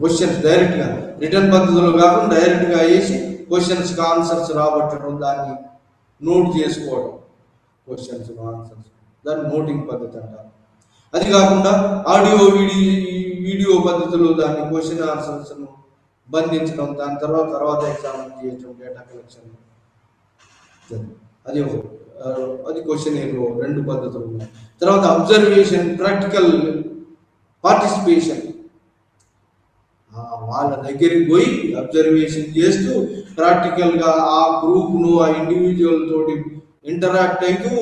క్వశ్చన్స్ డైరెక్ట్గా రిటర్న్ పద్ధతిలో కాకుండా డైరెక్ట్గా వేసి క్వశ్చన్స్కి ఆన్సర్స్ రాబట్టడం, దాన్ని నోట్ చేసుకోవడం, క్వశ్చన్స్ ఆన్సర్స్, దాన్ని నోటింగ్ పద్ధతి అంటారు. అది కాకుండా ఆడియో వీడియో పద్ధతిలో దాన్ని క్వశ్చన్ ఆన్సర్స్ను బంధించడం, దాని తర్వాత ఎగ్జామిన్ చేయడం, డేటా కలెక్షన్, అది క్వశ్చన్ 2 పద్ధతులు ఉన్నాయి. తర్వాత అబ్జర్వేషన్, ప్రాక్టికల్ పార్టిసిపేషన్, వాళ్ళ దగ్గరికి పోయి అబ్జర్వేషన్ చేస్తూ ప్రాక్టికల్గా ఆ గ్రూప్ను, ఆ ఇండివిజువల్ తోటి ఇంటరాక్ట్ అవుతూ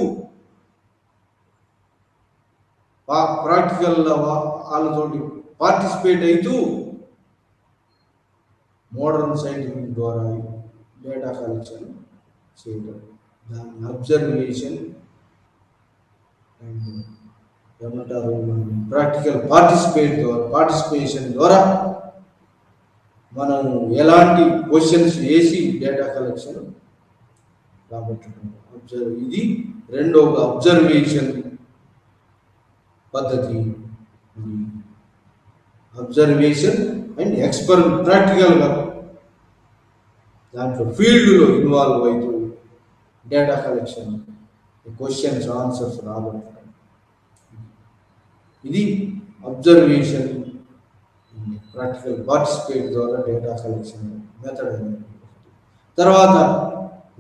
ప్రాక్టికల్ వాళ్ళతోటి పార్టిసిపేట్ అవుతూ మోడర్న్ సైంటిఫిక్ ద్వారా డేటా కలెక్షన్ చేయడం, దాన్ని అబ్జర్వేషన్ అండ్ ఏమంటారు, ప్రాక్టికల్ పార్టిసిపేషన్ ద్వారా మనం ఎలాంటి క్వశ్చన్స్ వేసి డేటా కలెక్షన్ రాబట్టడం. ఇది రెండవ అబ్జర్వేషన్ పద్ధతి. అబ్జర్వేషన్ అండ్ ప్రాక్టికల్గా దాంట్లో ఫీల్డ్లో ఇన్వాల్వ్ అవుతూ డేటా కలెక్షన్, క్వశ్చన్స్ ఆన్సర్స్ రాబట్టడం. ఇది అబ్జర్వేషన్ ప్రాక్టికల్ పార్టిసిపేట్ ద్వారా డేటా కలెక్షన్ మెథడ్ అనేది. తర్వాత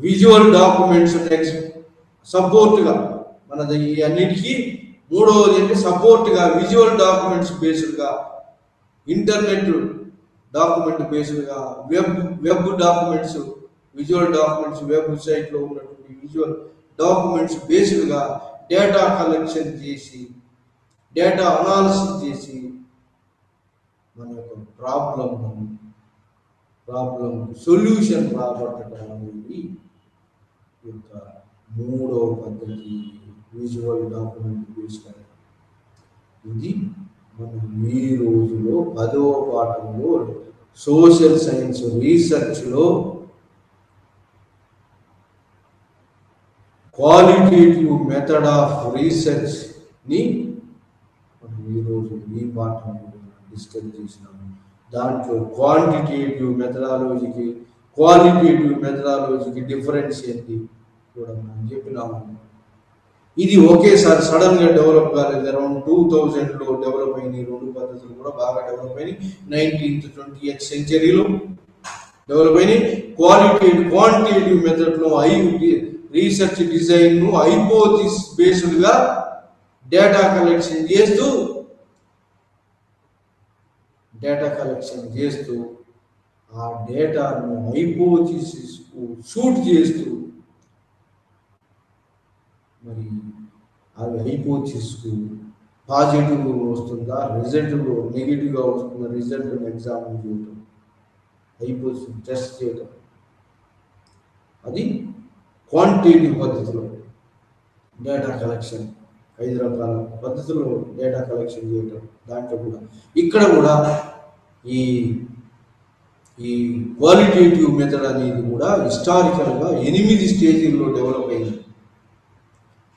విజువల్ డాక్యుమెంట్స్ సపోర్ట్గా మనది ఈ అన్నిటికీ మూడవది అంటే సపోర్ట్గా విజువల్ డాక్యుమెంట్స్ బేస్డ్గా, ఇంటర్నెట్ డాక్యుమెంట్ బేస్డ్గా, వెబ్ డాక్యుమెంట్స్, విజువల్ డాక్యుమెంట్స్, వెబ్సైట్లో ఉన్నటువంటి విజువల్ డాక్యుమెంట్స్ బేస్డ్గా డేటా కలెక్షన్ చేసి, డేటా అనాలిసిస్ చేసి మన యొక్క ప్రాబ్లం సొల్యూషన్ రాబట్టడం అనేది యొక్క మూడవ పద్ధతి, విజువల్ డాక్యుమెంట్ బేస్డ్. ఇది మనం ఈ రోజులో 10వ పాఠంలో సోషల్ సైన్స్ రీసెర్చ్లో క్వాలిటేటివ్ మెథడ్ ఆఫ్ రీసెర్చ్ని మనం ఈరోజు ఈ పాఠంలో డిస్కస్ చేసినాము. దాంట్లో క్వాంటిటేటివ్ మెథడాలజీకి, క్వాలిటేటివ్ మెథడాలజీకి డిఫరెన్స్ ఏంటి కూడా మనం చెప్పినాము. ఇది ఒకేసారి సడన్గా డెవలప్ కాలేదు. అరౌండ్ 2000లో డెవలప్ అయినాయి. రెండు పద్ధతులు కూడా బాగా డెవలప్ అయినాయి. 19th 20th సెంచరీలో డెవలప్ అయినాయి. క్వాంటిటేటివ్ మెథడ్లో రీసెర్చ్ డిజైన్ను హైపోథిసిస్ బేస్డ్గా డేటా కలెక్షన్ చేస్తూ ఆ డేటాను హైపోథిసిస్కు షూట్ చేస్తూ, మరి అది హైపోథిసిస్కు పాజిటివ్ వస్తుందా, రిజల్ట్లో నెగిటివ్గా వస్తుందా, రిజల్ట్ని ఎగ్జామిన్ చేయటం, హైపోథిసిస్ టెస్ట్ చేయటం. అది క్వాంటిటేటివ్ పద్ధతిలో డేటా కలెక్షన్, 5 రకాల పద్ధతుల్లో డేటా కలెక్షన్ చేయటం. దాంట్లో కూడా ఇక్కడ కూడా ఈ క్వాలిటేటివ్ మెథడ్ అనేది కూడా హిస్టారికల్గా 8 స్టేజీల్లో డెవలప్ అయింది.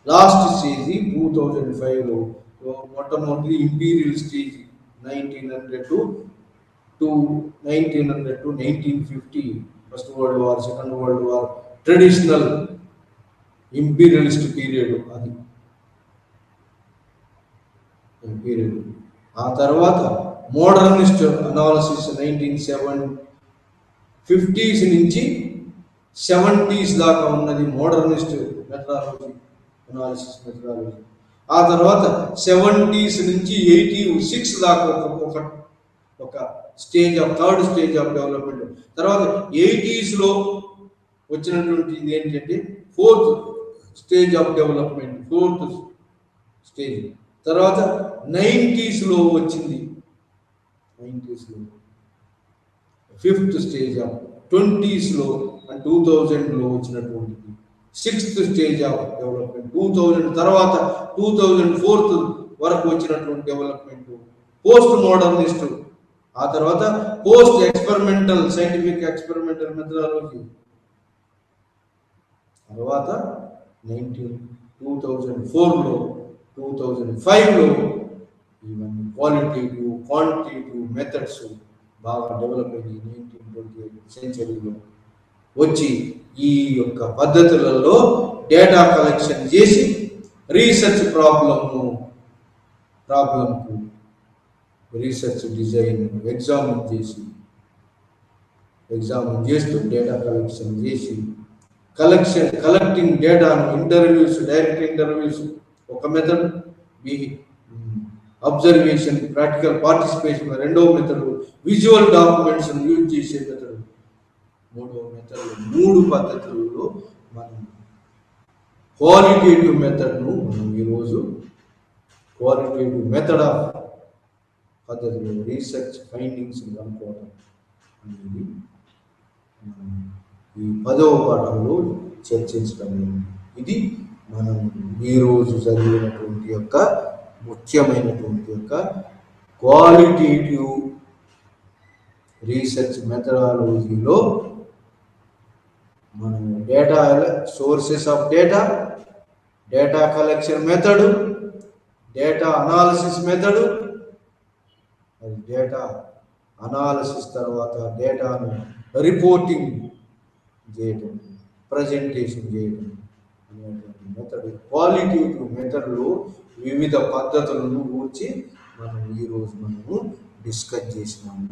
లాస్ట్ స్టేజ్ 2005లో మొట్టమొదటి imperial stage 1900 to 1950, first world war, second world war, traditional imperialist period అది పీరియడ్. ఆ తర్వాత మోడర్నిస్ట్ అనాలిసిస్ 1950s నుంచి 70s దాకా ఉన్నది మోడర్నిస్ట్ మెథడాలజీ, అనాలిసిస్ మెథడాలజీ. ఆ తర్వాత 70s నుంచి 86 దాకా ఒక stage of third stage of development. తర్వాత 80sలో వచ్చినటువంటి ఏంటంటే fourth stage of development, fourth stage. తర్వాత 90sలో వచ్చింది, 90sలో ఫిఫ్త్ స్టేజ్ ఆఫ్, 20sలో అండ్ 2000లో వచ్చినటువంటిది సిక్స్త్ స్టేజ్ ఆఫ్ డెవలప్మెంట్. 2000 తర్వాత 2004 వరకు వచ్చినటువంటి డెవలప్మెంట్ పోస్ట్ మోడర్నిస్ట్. ఆ తర్వాత post experimental, scientific experimental methodology. తర్వాత 2004లో 2005లో ఇవన్నీ క్వాలిటేటివ్, క్వాంటిటేటివ్ మెథడ్స్ బాగా డెవలప్ అయ్యి 1920th సెంచరీలో వచ్చి ఈ యొక్క పద్ధతులలో డేటా కలెక్షన్ చేసి రీసెర్చ్ ప్రాబ్లంకు రీసెర్చ్ డిజైన్ ఎగ్జామిన్ చేస్తూ డేటా కలెక్షన్ చేసి కలెక్టింగ్ డేటాను ఇంటర్వ్యూస్, డైరెక్ట్ ఇంటర్వ్యూస్ ఒక మెథడ్, అబ్జర్వేషన్, ప్రాక్టికల్ పార్టిసిపేషన్ రెండవ మెథడ్, విజువల్ డాక్యుమెంట్స్ యూజ్ చేసే మెథడ్ మూడవ మెథడ్. 3 పద్ధతుల్లో మనం క్వాలిటేటివ్ మెథడ్ను మనం ఈరోజు క్వాలిటేటివ్ మెథడ్ ఆఫ్ పద్ధతిలో రీసెర్చ్ ఫైండింగ్స్ అనుకోవడం అనేది ఈ 10వ పాఠంలో చర్చించడం. ఇది మనం ఈరోజు చదివినటువంటి యొక్క ముఖ్యమైనటువంటి యొక్క క్వాలిటేటివ్ రీసెర్చ్ మెథడాలజీలో మనం data sources of data collection method, data analysis method, అది డేటా అనాలిసిస్ తర్వాత డేటాను రిపోర్టింగ్ చేయటం, ప్రజెంటేషన్ చేయటం అనేటువంటి మెథడ్, క్వాలిటేటివ్ మెథడ్లో వివిధ పద్ధతులను గూర్చి మనం ఈరోజు డిస్కస్ చేసినాము.